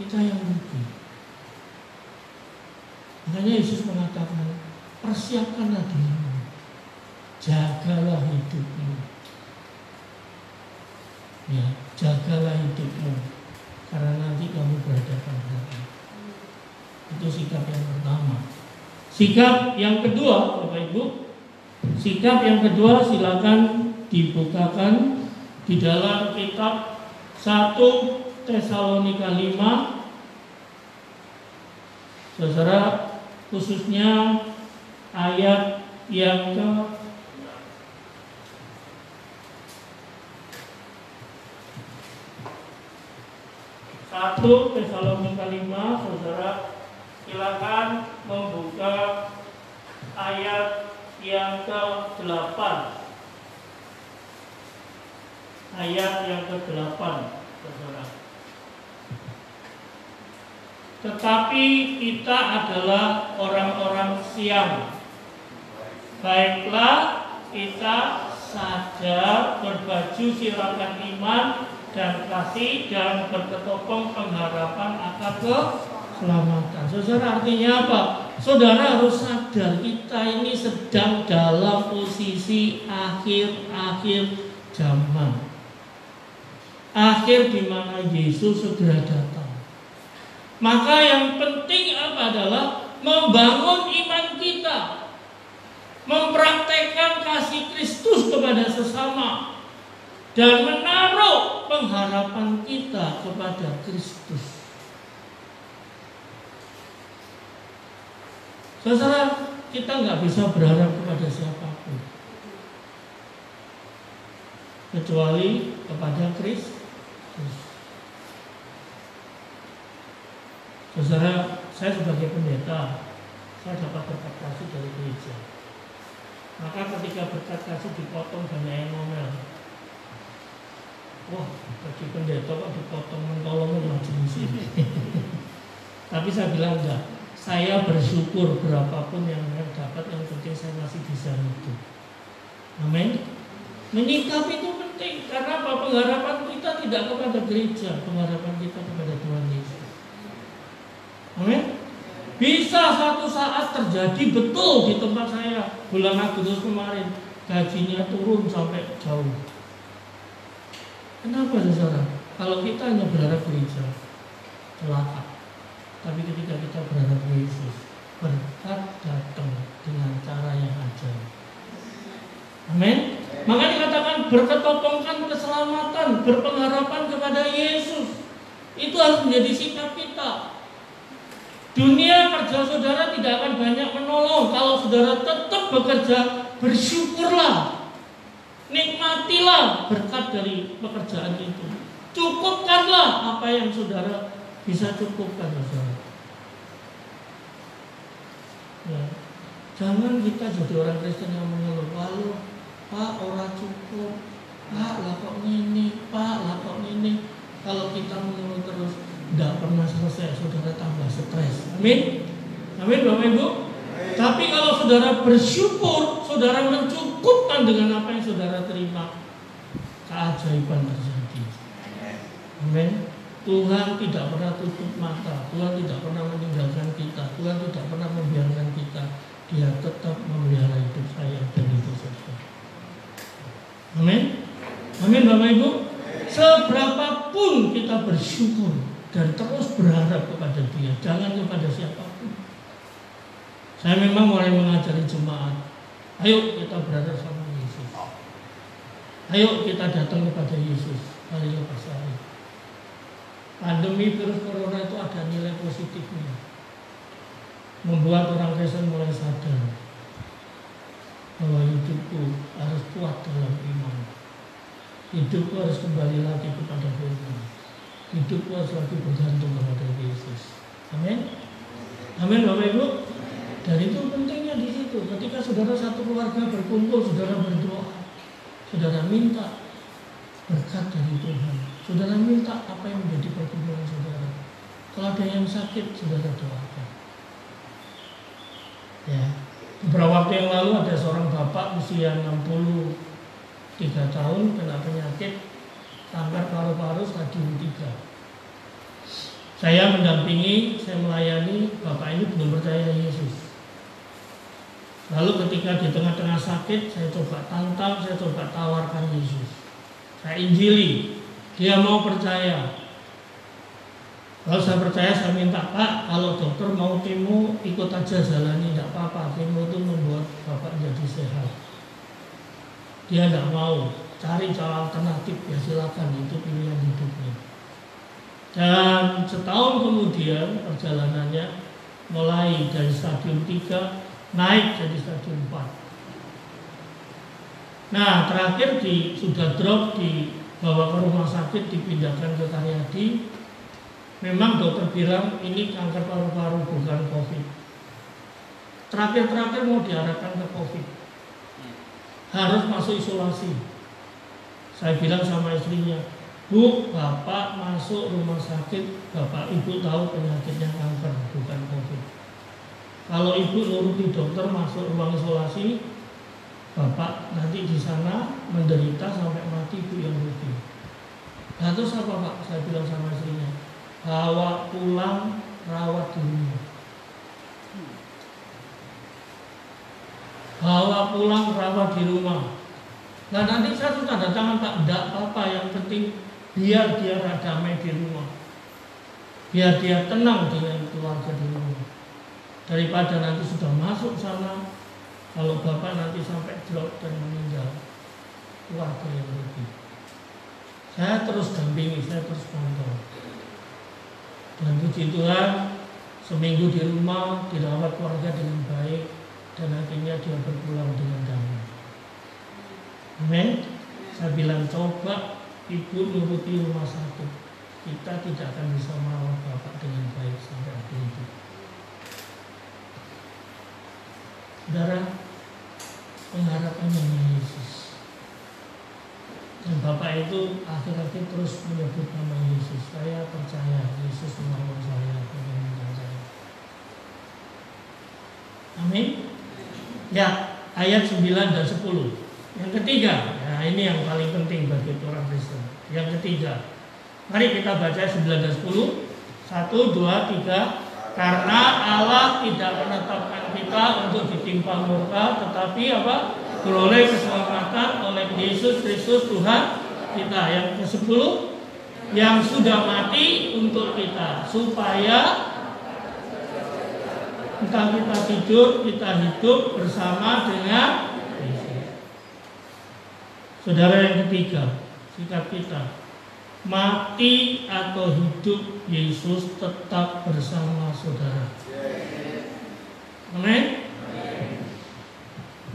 Kita yang rugi. Makanya Yesus mengatakan, persiapkanlah dirimu, jagalah hidupmu. Ya, jagalah hidupmu, karena nanti kamu berhadapan-hadapan. Itu sikap yang pertama. Sikap yang kedua, Bapak Ibu, sikap yang kedua silakan dibukakan di dalam kitab 1 Tesalonika 5. Saudara, khususnya ayat yang ke 1 Tesalonika 5, saudara silakan membuka ayat yang ke-8. Ayat yang ke-8, saudara. Tetapi kita adalah orang-orang siang. Baiklah kita sadar berbaju siraman iman dan kasih dan berketopong pengharapan akan keselamatan. Saudara, artinya apa? Saudara harus sadar kita ini sedang dalam posisi akhir-akhir zaman. Akhir di mana Yesus segera datang. Maka yang penting apa adalah membangun iman kita, mempraktekkan kasih Kristus kepada sesama, dan menaruh pengharapan kita kepada Kristus. Saudara, kita nggak bisa berharap kepada siapapun kecuali kepada Kristus. Saudara, saya sebagai pendeta, saya dapat berkat kasih dari gereja. Maka ketika berkat kasih dipotong banyak yang ngomel. Wah, bagi pendeta kok dipotong mentolong macam sini. Tapi saya bilang enggak. Saya bersyukur berapapun yang saya dapat, yang penting saya masih bisa hidup. Amin. Menyikapi itu penting karena apa? Pengharapan kita tidak kepada gereja, pengharapan kita kepada Tuhan Yesus. Amin. Bisa suatu saat terjadi betul di tempat saya bulan Agustus kemarin gajinya turun sampai jauh. Kenapa saudara? Kalau kita hanya berharap gereja, celaka. Tapi ketika kita berharap Yesus, berkat datang dengan cara yang ajaib. Amin. Maka dikatakan berketopongkan keselamatan, berpengharapan kepada Yesus. Itu harus menjadi sikap kita. Dunia kerja saudara tidak akan banyak menolong. Kalau saudara tetap bekerja, bersyukurlah. Nikmatilah berkat dari pekerjaan itu. Cukupkanlah apa yang saudara bisa cukupkan, saudara. Ya. Jangan kita jadi orang Kristen yang mengeluh, lalu Pak, ora cukup, Pak, lah kok ini, Pak, lah kok ini. Kalau kita mengeluh terus, tidak pernah selesai, saudara tambah stres. Amin. Amin Bapak Ibu. Tapi kalau saudara bersyukur, saudara mencukupkan dengan apa yang saudara terima, keajaiban terjadi. Amin. Tuhan tidak pernah tutup mata, Tuhan tidak pernah meninggalkan kita, Tuhan tidak pernah membiarkan kita. Dia tetap memelihara hidup saya dan hidup saudara. Amin. Amin Bapak Ibu. Seberapapun kita bersyukur dan terus berharap kepada Dia, jangan kepada siapapun. Saya memang mulai mengajari jemaat, ayo kita berharap sama Yesus. Ayo kita datang kepada Yesus hari lepas hari. Pandemi virus corona itu ada nilai positifnya, membuat orang Kristen mulai sadar bahwa hidupku harus kuat dalam iman. Hidupku harus kembali lagi kepada Firman. Hidupku harus lagi bergantung kepada Yesus. Amin. Amin Bapak Ibu. Dan itu pentingnya di situ. Ketika saudara satu keluarga berkumpul, saudara berdoa, saudara minta berkat dari Tuhan. Saudara minta apa yang menjadi pergumulan saudara. Kalau ada yang sakit, saudara doakan. Ya. Beberapa waktu yang lalu ada seorang bapak usia 63 tahun kena penyakit kanker paru-paru stadium 3. Saya mendampingi, saya melayani, bapak ini belum percaya Yesus. Lalu ketika di tengah-tengah sakit, saya coba tantang, saya coba tawarkan Yesus. Saya injili, dia mau percaya. Kalau saya percaya, saya minta, Pak, kalau dokter mau kemo, ikut aja jalani, tidak apa-apa. Kemo itu membuat bapak jadi sehat. Dia tidak mau, cari cara alternatif, ya silakan, itu pilihan hidupnya. Dan setahun kemudian perjalanannya mulai dari stadium 3 naik jadi stadium 4. Nah terakhir sudah drop, dibawa ke rumah sakit, dipindahkan ke Karyadi. Memang dokter bilang ini kanker paru-paru bukan COVID. Terakhir mau diarahkan ke COVID. Harus masuk isolasi. Saya bilang sama istrinya, Bu, bapak masuk rumah sakit, bapak ibu tahu penyakitnya kanker bukan COVID. Kalau ibu nuruti dokter masuk ruang isolasi, bapak nanti di sana menderita sampai mati, ibu yang rugi. Nah terus apa Pak? Saya bilang sama istrinya, bawa pulang, rawat di rumah. Bawa pulang, rawat di rumah. Nah nanti saya sudah tanda tangan Pak, enggak apa-apa, yang penting biar dia damai di rumah, biar dia tenang dengan keluarga di rumah, daripada nanti sudah masuk sana, kalau bapak nanti sampai drop dan meninggal, keluarga yang rugi. Saya terus dampingi, saya terus pantau. Dan puji Tuhan, seminggu di rumah dirawat keluarga dengan baik, dan akhirnya dia berpulang dengan damai. Amin. Saya bilang coba ibu nuruti rumah sakit, kita tidak akan bisa merawat bapak dengan baik sampai akhir hidup. Saudara, pengharapannya Yesus. Dan bapak itu akhir-akhir terus menyebut nama Yesus. Saya percaya Yesus menolong saya, menyembuhkan saya. Amin. Ya, ayat 9 dan 10. Yang ketiga, nah ini yang paling penting bagi orang Kristen. Yang ketiga, mari kita baca 9 dan 10. 1, 2, 3. Karena Allah tidak menetapkan kita untuk ditimpa murka, tetapi apa? Beroleh keselamatan oleh Yesus Kristus Tuhan kita. Yang ke-10, yang sudah mati untuk kita, supaya entah kita tidur, kita hidup bersama dengan Yesus. Saudara, yang ketiga, sikap kita, mati atau hidup, Yesus tetap bersama saudara. Amin.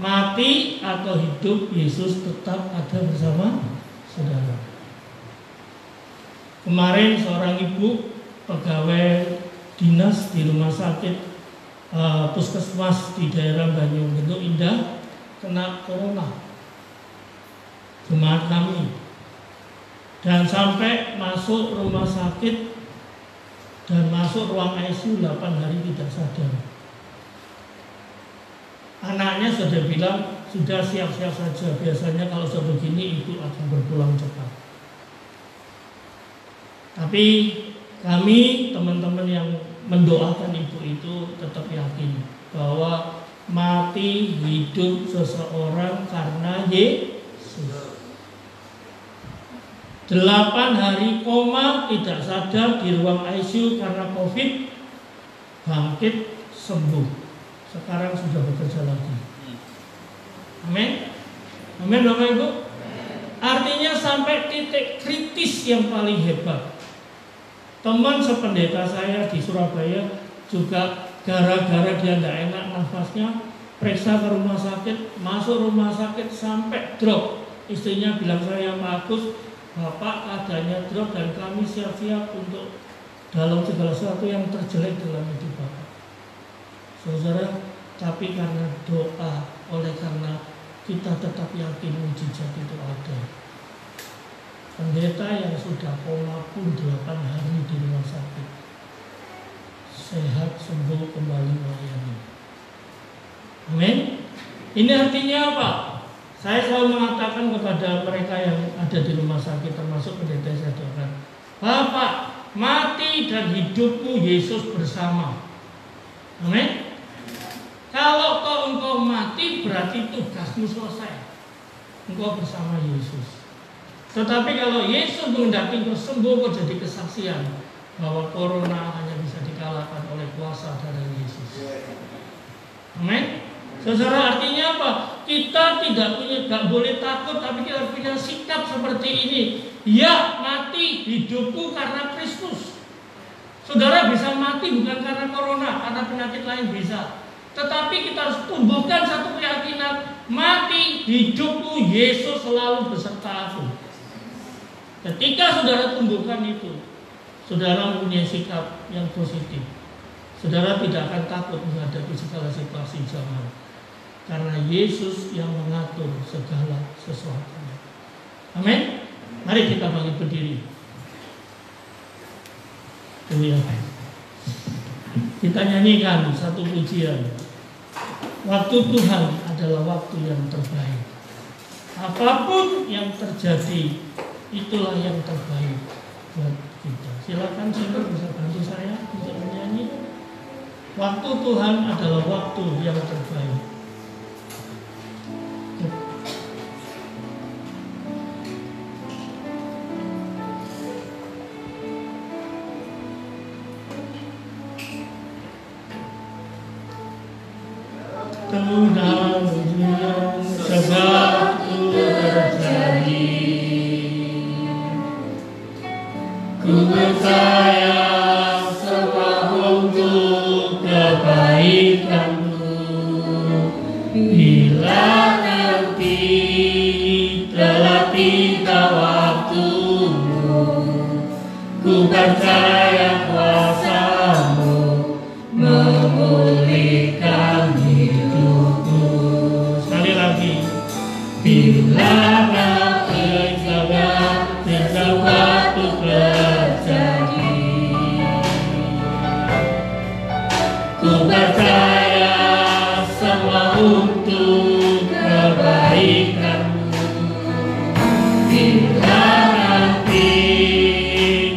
Mati atau hidup, Yesus tetap ada bersama saudara. Kemarin seorang ibu pegawai dinas di rumah sakit puskesmas di daerah Banyuwangi Bentuk Indah kena corona. Jemaat kami dan sampai masuk rumah sakit dan masuk ruang ICU 8 hari tidak sadar. Anaknya sudah bilang sudah siap-siap saja, biasanya kalau sudah begini ibu akan berpulang cepat. Tapi kami teman-teman yang mendoakan ibu itu tetap yakin bahwa mati hidup seseorang karena Yesus. 8 hari koma tidak sadar di ruang ICU karena COVID, bangkit sembuh. Sekarang sudah bekerja lagi. Amin. Amin Bapak Ibu. Artinya sampai titik kritis yang paling hebat. Teman sependeta saya di Surabaya juga gara-gara dia tidak enak nafasnya, periksa ke rumah sakit, masuk rumah sakit sampai drop. Istrinya bilang, saya Pak Agus, Bapak adanya drop dan kami siap-siap untuk dalam segala sesuatu yang terjelek dalam hidup Bapak. Saudara, tapi karena doa, oleh karena kita tetap yakin mujizat itu ada. Pendeta yang sudah koma pun 8 hari di rumah sakit, sehat sembuh kembali melayani. Amin. Ini artinya apa? Saya selalu mengatakan kepada mereka yang ada di rumah sakit, termasuk pendeta saya doakan, Bapak, mati dan hidupmu Yesus bersama. Amin. Kalau engkau mati berarti tugasmu selesai. Engkau bersama Yesus. Tetapi kalau Yesus menghendaki engkau sembuh, engkau jadi kesaksian bahwa corona hanya bisa dikalahkan oleh kuasa darah Yesus. Amin. Saudara, artinya apa? Kita tidak boleh takut, tapi kita punya sikap seperti ini. Ya, mati hidupku karena Kristus. Saudara bisa mati bukan karena corona, karena penyakit lain bisa. Tetapi kita harus tumbuhkan satu keyakinan, mati hidupku Yesus selalu beserta aku. Ketika saudara tumbuhkan itu, saudara mempunyai sikap yang positif. Saudara tidak akan takut menghadapi segala situasi zaman, karena Yesus yang mengatur segala sesuatunya. Amin. Mari kita bangkit berdiri. Kita nyanyikan satu pujian. Waktu Tuhan adalah waktu yang terbaik. Apapun yang terjadi, itulah yang terbaik buat kita. Silakan siapa bisa bantu saya untuk menyanyi. Waktu Tuhan adalah waktu yang terbaik. Tuhan sesuatu terjadi, ku percaya semua untuk kebaikanmu. Bila nanti telah tiba waktumu, ku percaya kuasamu memulihkan hidupku. Sekali lagi, bila nanti sesuatu terjadi, ku percaya semua untuk kebaikanmu. Bila nanti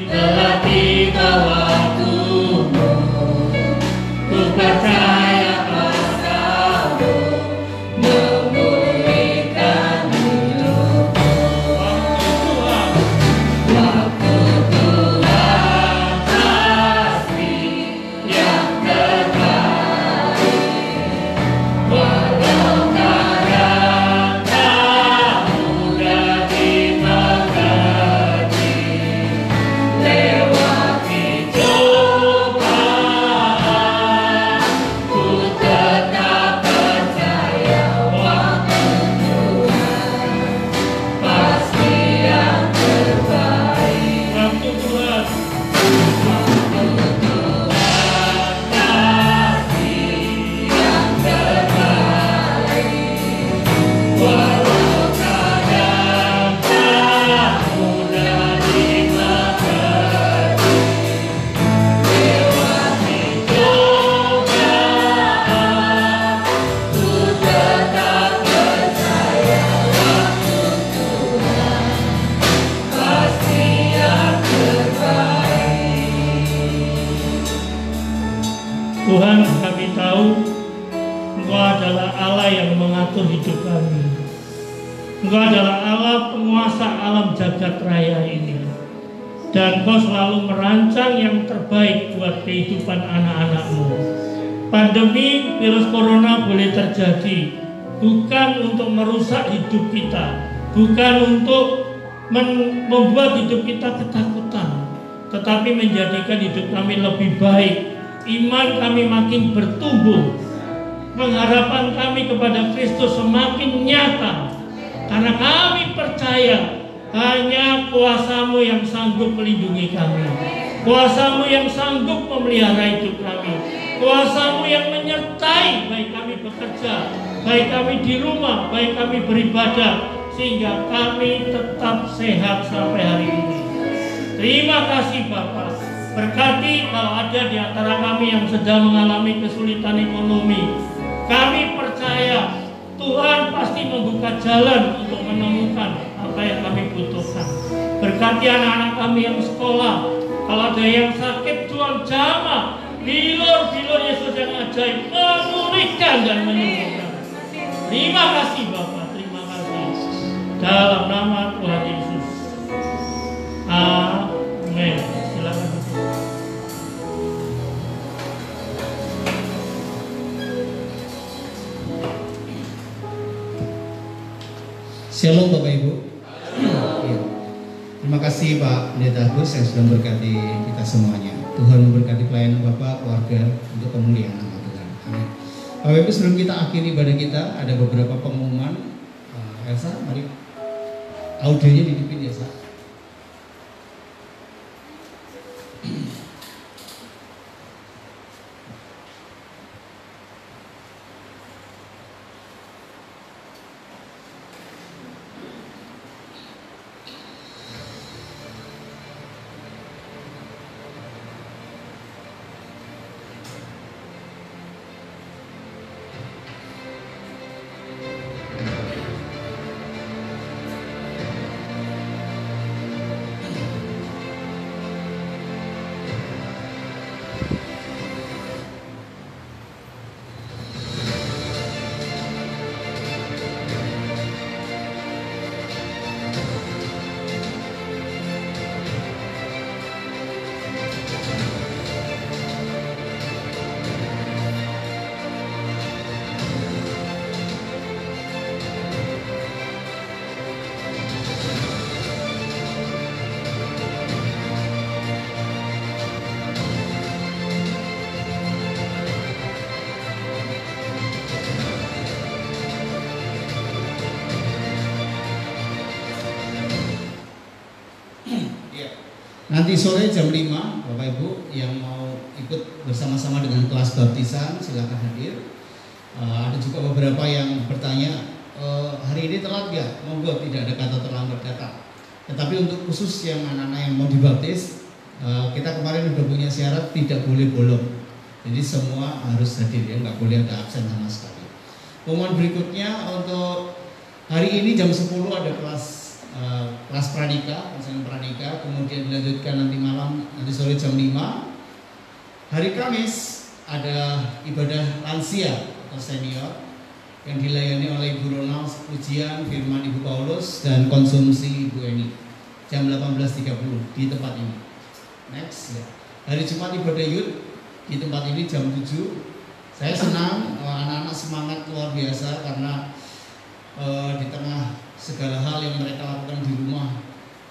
telah tiba waktumu, ku percaya kuasamu memulihkan hidupku. Waktu Tuhan pasti yang terbaik. Walau Tuhan, kami tahu Engkau adalah Allah yang mengatur hidup kami. Engkau adalah Allah penguasa alam jagat raya ini. Dan Engkau selalu merancang yang terbaik buat kehidupan anak-anak-Mu. Pandemi virus corona boleh terjadi bukan untuk merusak hidup kita, bukan untuk membuat hidup kita ketakutan, tetapi menjadikan hidup kami lebih baik. Iman kami makin bertumbuh, pengharapan kami kepada Kristus semakin nyata, karena kami percaya hanya kuasa-Mu yang sanggup melindungi kami, kuasa-Mu yang sanggup memelihara hidup kami, kuasa-Mu yang menyertai baik kami bekerja, baik kami di rumah, baik kami beribadah, sehingga kami tetap sehat sampai hari ini. Terima kasih Bapak. Berkati kalau ada di antara kami yang sedang mengalami kesulitan ekonomi. Kami percaya Tuhan pasti membuka jalan untuk menemukan apa yang kami butuhkan. Berkati anak-anak kami yang sekolah. Kalau ada yang sakit, Tuhan jamah bilur-bilur Yesus yang ajaib memulihkan dan menyembuhkan. Terima kasih Bapak, terima kasih. Dalam nama Tuhan Yesus. Amin. Silakan. Shalom Bapak Ibu. Ya. Terima kasih Pak Pendeta Agus yang sudah memberkati kita semuanya. Tuhan memberkati pelayanan Bapak, keluarga untuk kemuliaan nama Tuhan. Amin. Bapak Ibu, sebelum kita akhiri ibadah kita, ada beberapa pengumuman. Elsa, mari audionya ditipin ya, Sa. Nanti sore jam 5, Bapak Ibu yang mau ikut bersama-sama dengan kelas baptisan silakan hadir. Ada juga beberapa yang bertanya, hari ini telat ya? Monggo, tidak ada kata terlambat datang. Tetapi untuk khusus yang anak-anak yang mau dibaptis, kita kemarin sudah punya syarat tidak boleh bolong. Jadi semua harus hadir ya, nggak boleh ada absen sama sekali. Pengumuman berikutnya untuk hari ini jam 10 ada kelas pranika, konseling pranika, kemudian dilanjutkan nanti malam, nanti sore jam 5. Hari Kamis ada ibadah lansia atau senior yang dilayani oleh Ibu Ronald, ujian firman Ibu Paulus dan konsumsi Ibu Eni jam 18.30 di tempat ini. Next ya. Hari Jumat ibadah youth di tempat ini jam 7. Saya senang anak-anak semangat luar biasa karena di tengah segala hal yang mereka lakukan di rumah,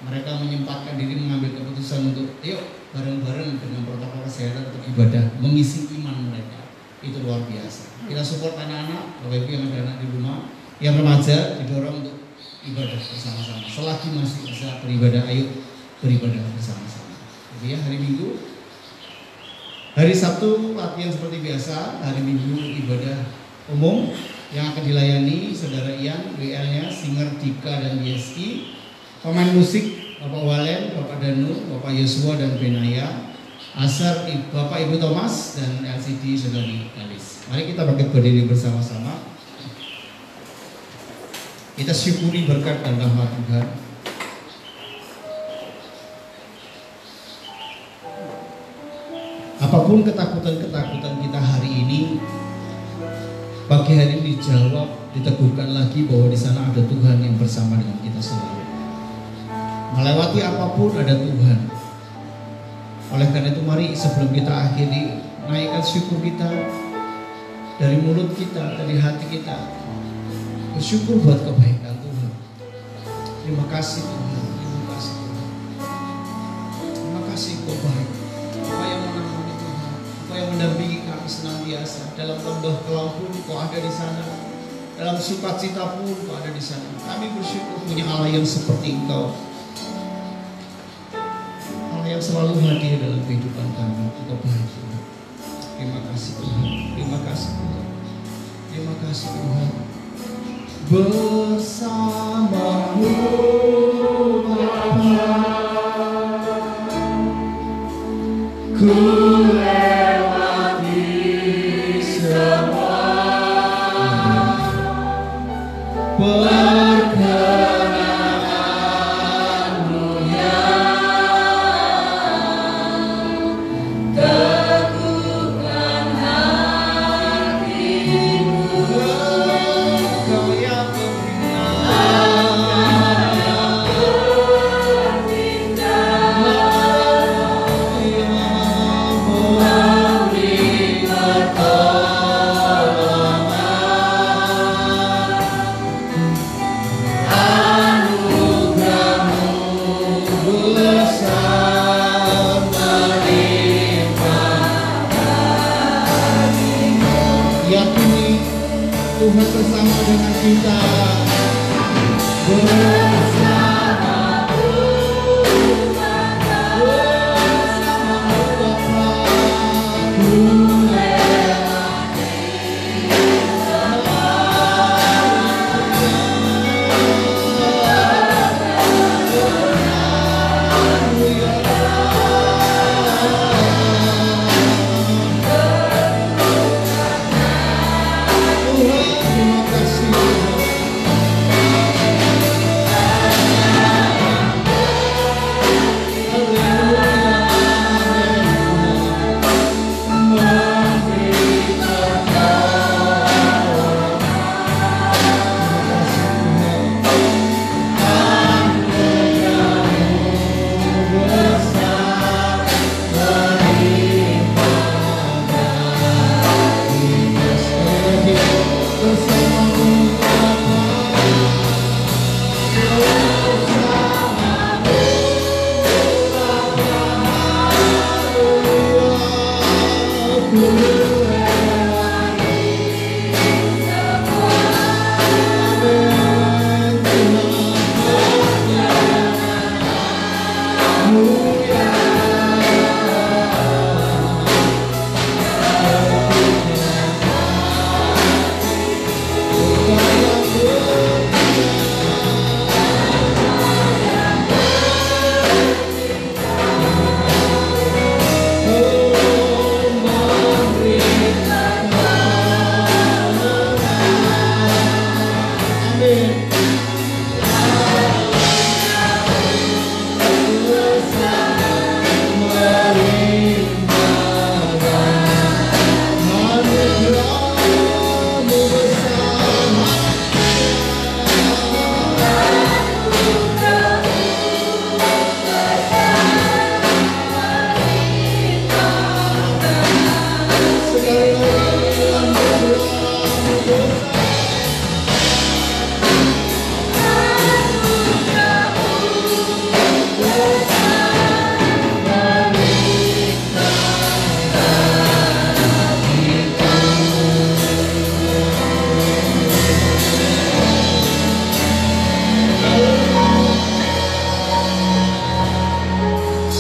mereka menyempatkan diri mengambil keputusan untuk yuk bareng-bareng dengan protokol kesehatan untuk ibadah, mengisi iman mereka. Itu luar biasa. Kita support anak-anak, Bapak Ibu yang ada anak di rumah, yang remaja didorong untuk ibadah bersama-sama. Selagi masih bisa beribadah, ayo beribadah bersama-sama. Jadi ya, hari Minggu, hari Sabtu latihan seperti biasa, hari Minggu ibadah umum yang akan dilayani Saudara Ian, WL-nya, Singer Dika dan YSI, pemain musik Bapak Walen, Bapak Danu, Bapak Yosua dan Benaya, Asar, Bapak Ibu Thomas dan LCD Saudari Kalis. Mari kita bangkit berdiri bersama-sama. Kita syukuri berkat dan rahmat Tuhan. Apapun ketakutan-ketakutan kita pagi hari ini dijawab, diteguhkan lagi bahwa di sana ada Tuhan yang bersama dengan kita selalu. Melewati apapun ada Tuhan. Oleh karena itu mari sebelum kita akhiri, naikkan syukur kita dari mulut kita, dari hati kita. Bersyukur buat kebaikan Tuhan. Terima kasih Tuhan. Terima kasih Tuhan. Terima kasih Kau baik. Apa yang menemani Tuhan, apa yang mendampingi kami senantiasa. Dalam lembah kelam pun Kau ada di sana. Dalam sukacita pun Kau ada di sana. Kami bersyukur punya Allah yang seperti Engkau, Allah yang selalu hadir dalam kehidupan kami. Kau baik Tuhan. Terima kasih Tuhan. Terima kasih Tuhan. Terima kasih Tuhan. Bersamamu Bapa, ku lewati semua perkenanan-Mu yang teguhkan hatiku. Kau yang yakini Tuhan bersama dengan kita. Bersamamu Bapa, bersamamu Bapa, ku lewati semua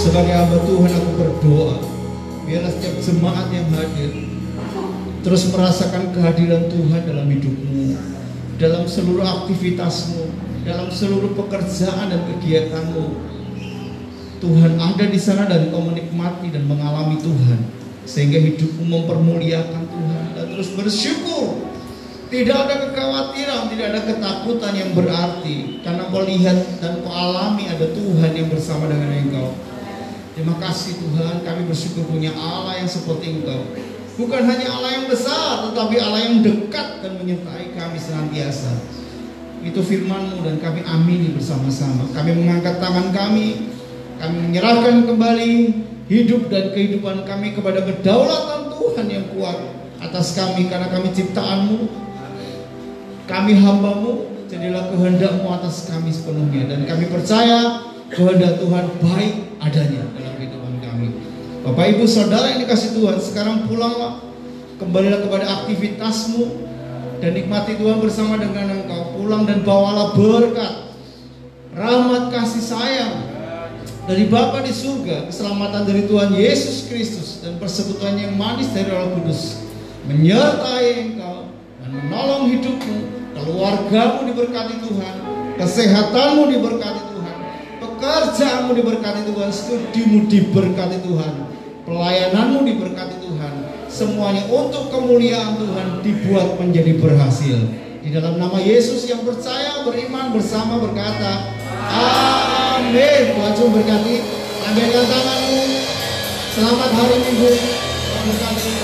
Sebagai hamba Tuhan aku berdoa, biarlah setiap jemaat yang hadir terus merasakan kehadiran Tuhan dalam hidupmu, dalam seluruh aktivitasmu, dalam seluruh pekerjaan dan kegiatanmu. Tuhan ada di sana dan kau menikmati dan mengalami Tuhan, sehingga hidupmu mempermuliakan Tuhan dan terus bersyukur. Tidak ada kekhawatiran, tidak ada ketakutan yang berarti, karena kau lihat dan kau alami ada Tuhan yang bersama dengan engkau. Terima kasih Tuhan, kami bersyukur punya Allah yang seperti Engkau. bukan hanya Allah yang besar, tetapi Allah yang dekat dan menyertai kami senantiasa. Itu firman-Mu dan kami amini bersama-sama. Kami mengangkat tangan kami menyerahkan kembali hidup dan kehidupan kami kepada kedaulatan Tuhan yang kuat atas kami, karena kami ciptaan-Mu, kami hamba-Mu. Jadilah kehendak-Mu atas kami sepenuhnya, dan kami percaya kehendak Tuhan baik adanya dalam kehidupan kami. Bapak Ibu Saudara yang dikasih Tuhan, sekarang pulanglah, kembalilah kepada aktivitas-Mu dan nikmati Tuhan bersama dengan Engkau. Pulang dan bawalah berkat, rahmat, kasih sayang dari Bapa di surga, keselamatan dari Tuhan Yesus Kristus, dan persekutuan yang manis dari Roh Kudus menyertai Engkau dan menolong hidupmu. Keluargamu diberkati Tuhan, kesehatanmu diberkati Tuhan, pekerjaanmu diberkati Tuhan, studimu diberkati Tuhan, pelayananmu diberkati Tuhan. Semuanya untuk kemuliaan Tuhan dibuat menjadi berhasil. Di dalam nama Yesus yang percaya, beriman bersama berkata amin. Tuhan berkati. Lambaikan tanganmu. Selamat hari Minggu. Tuhan berkati.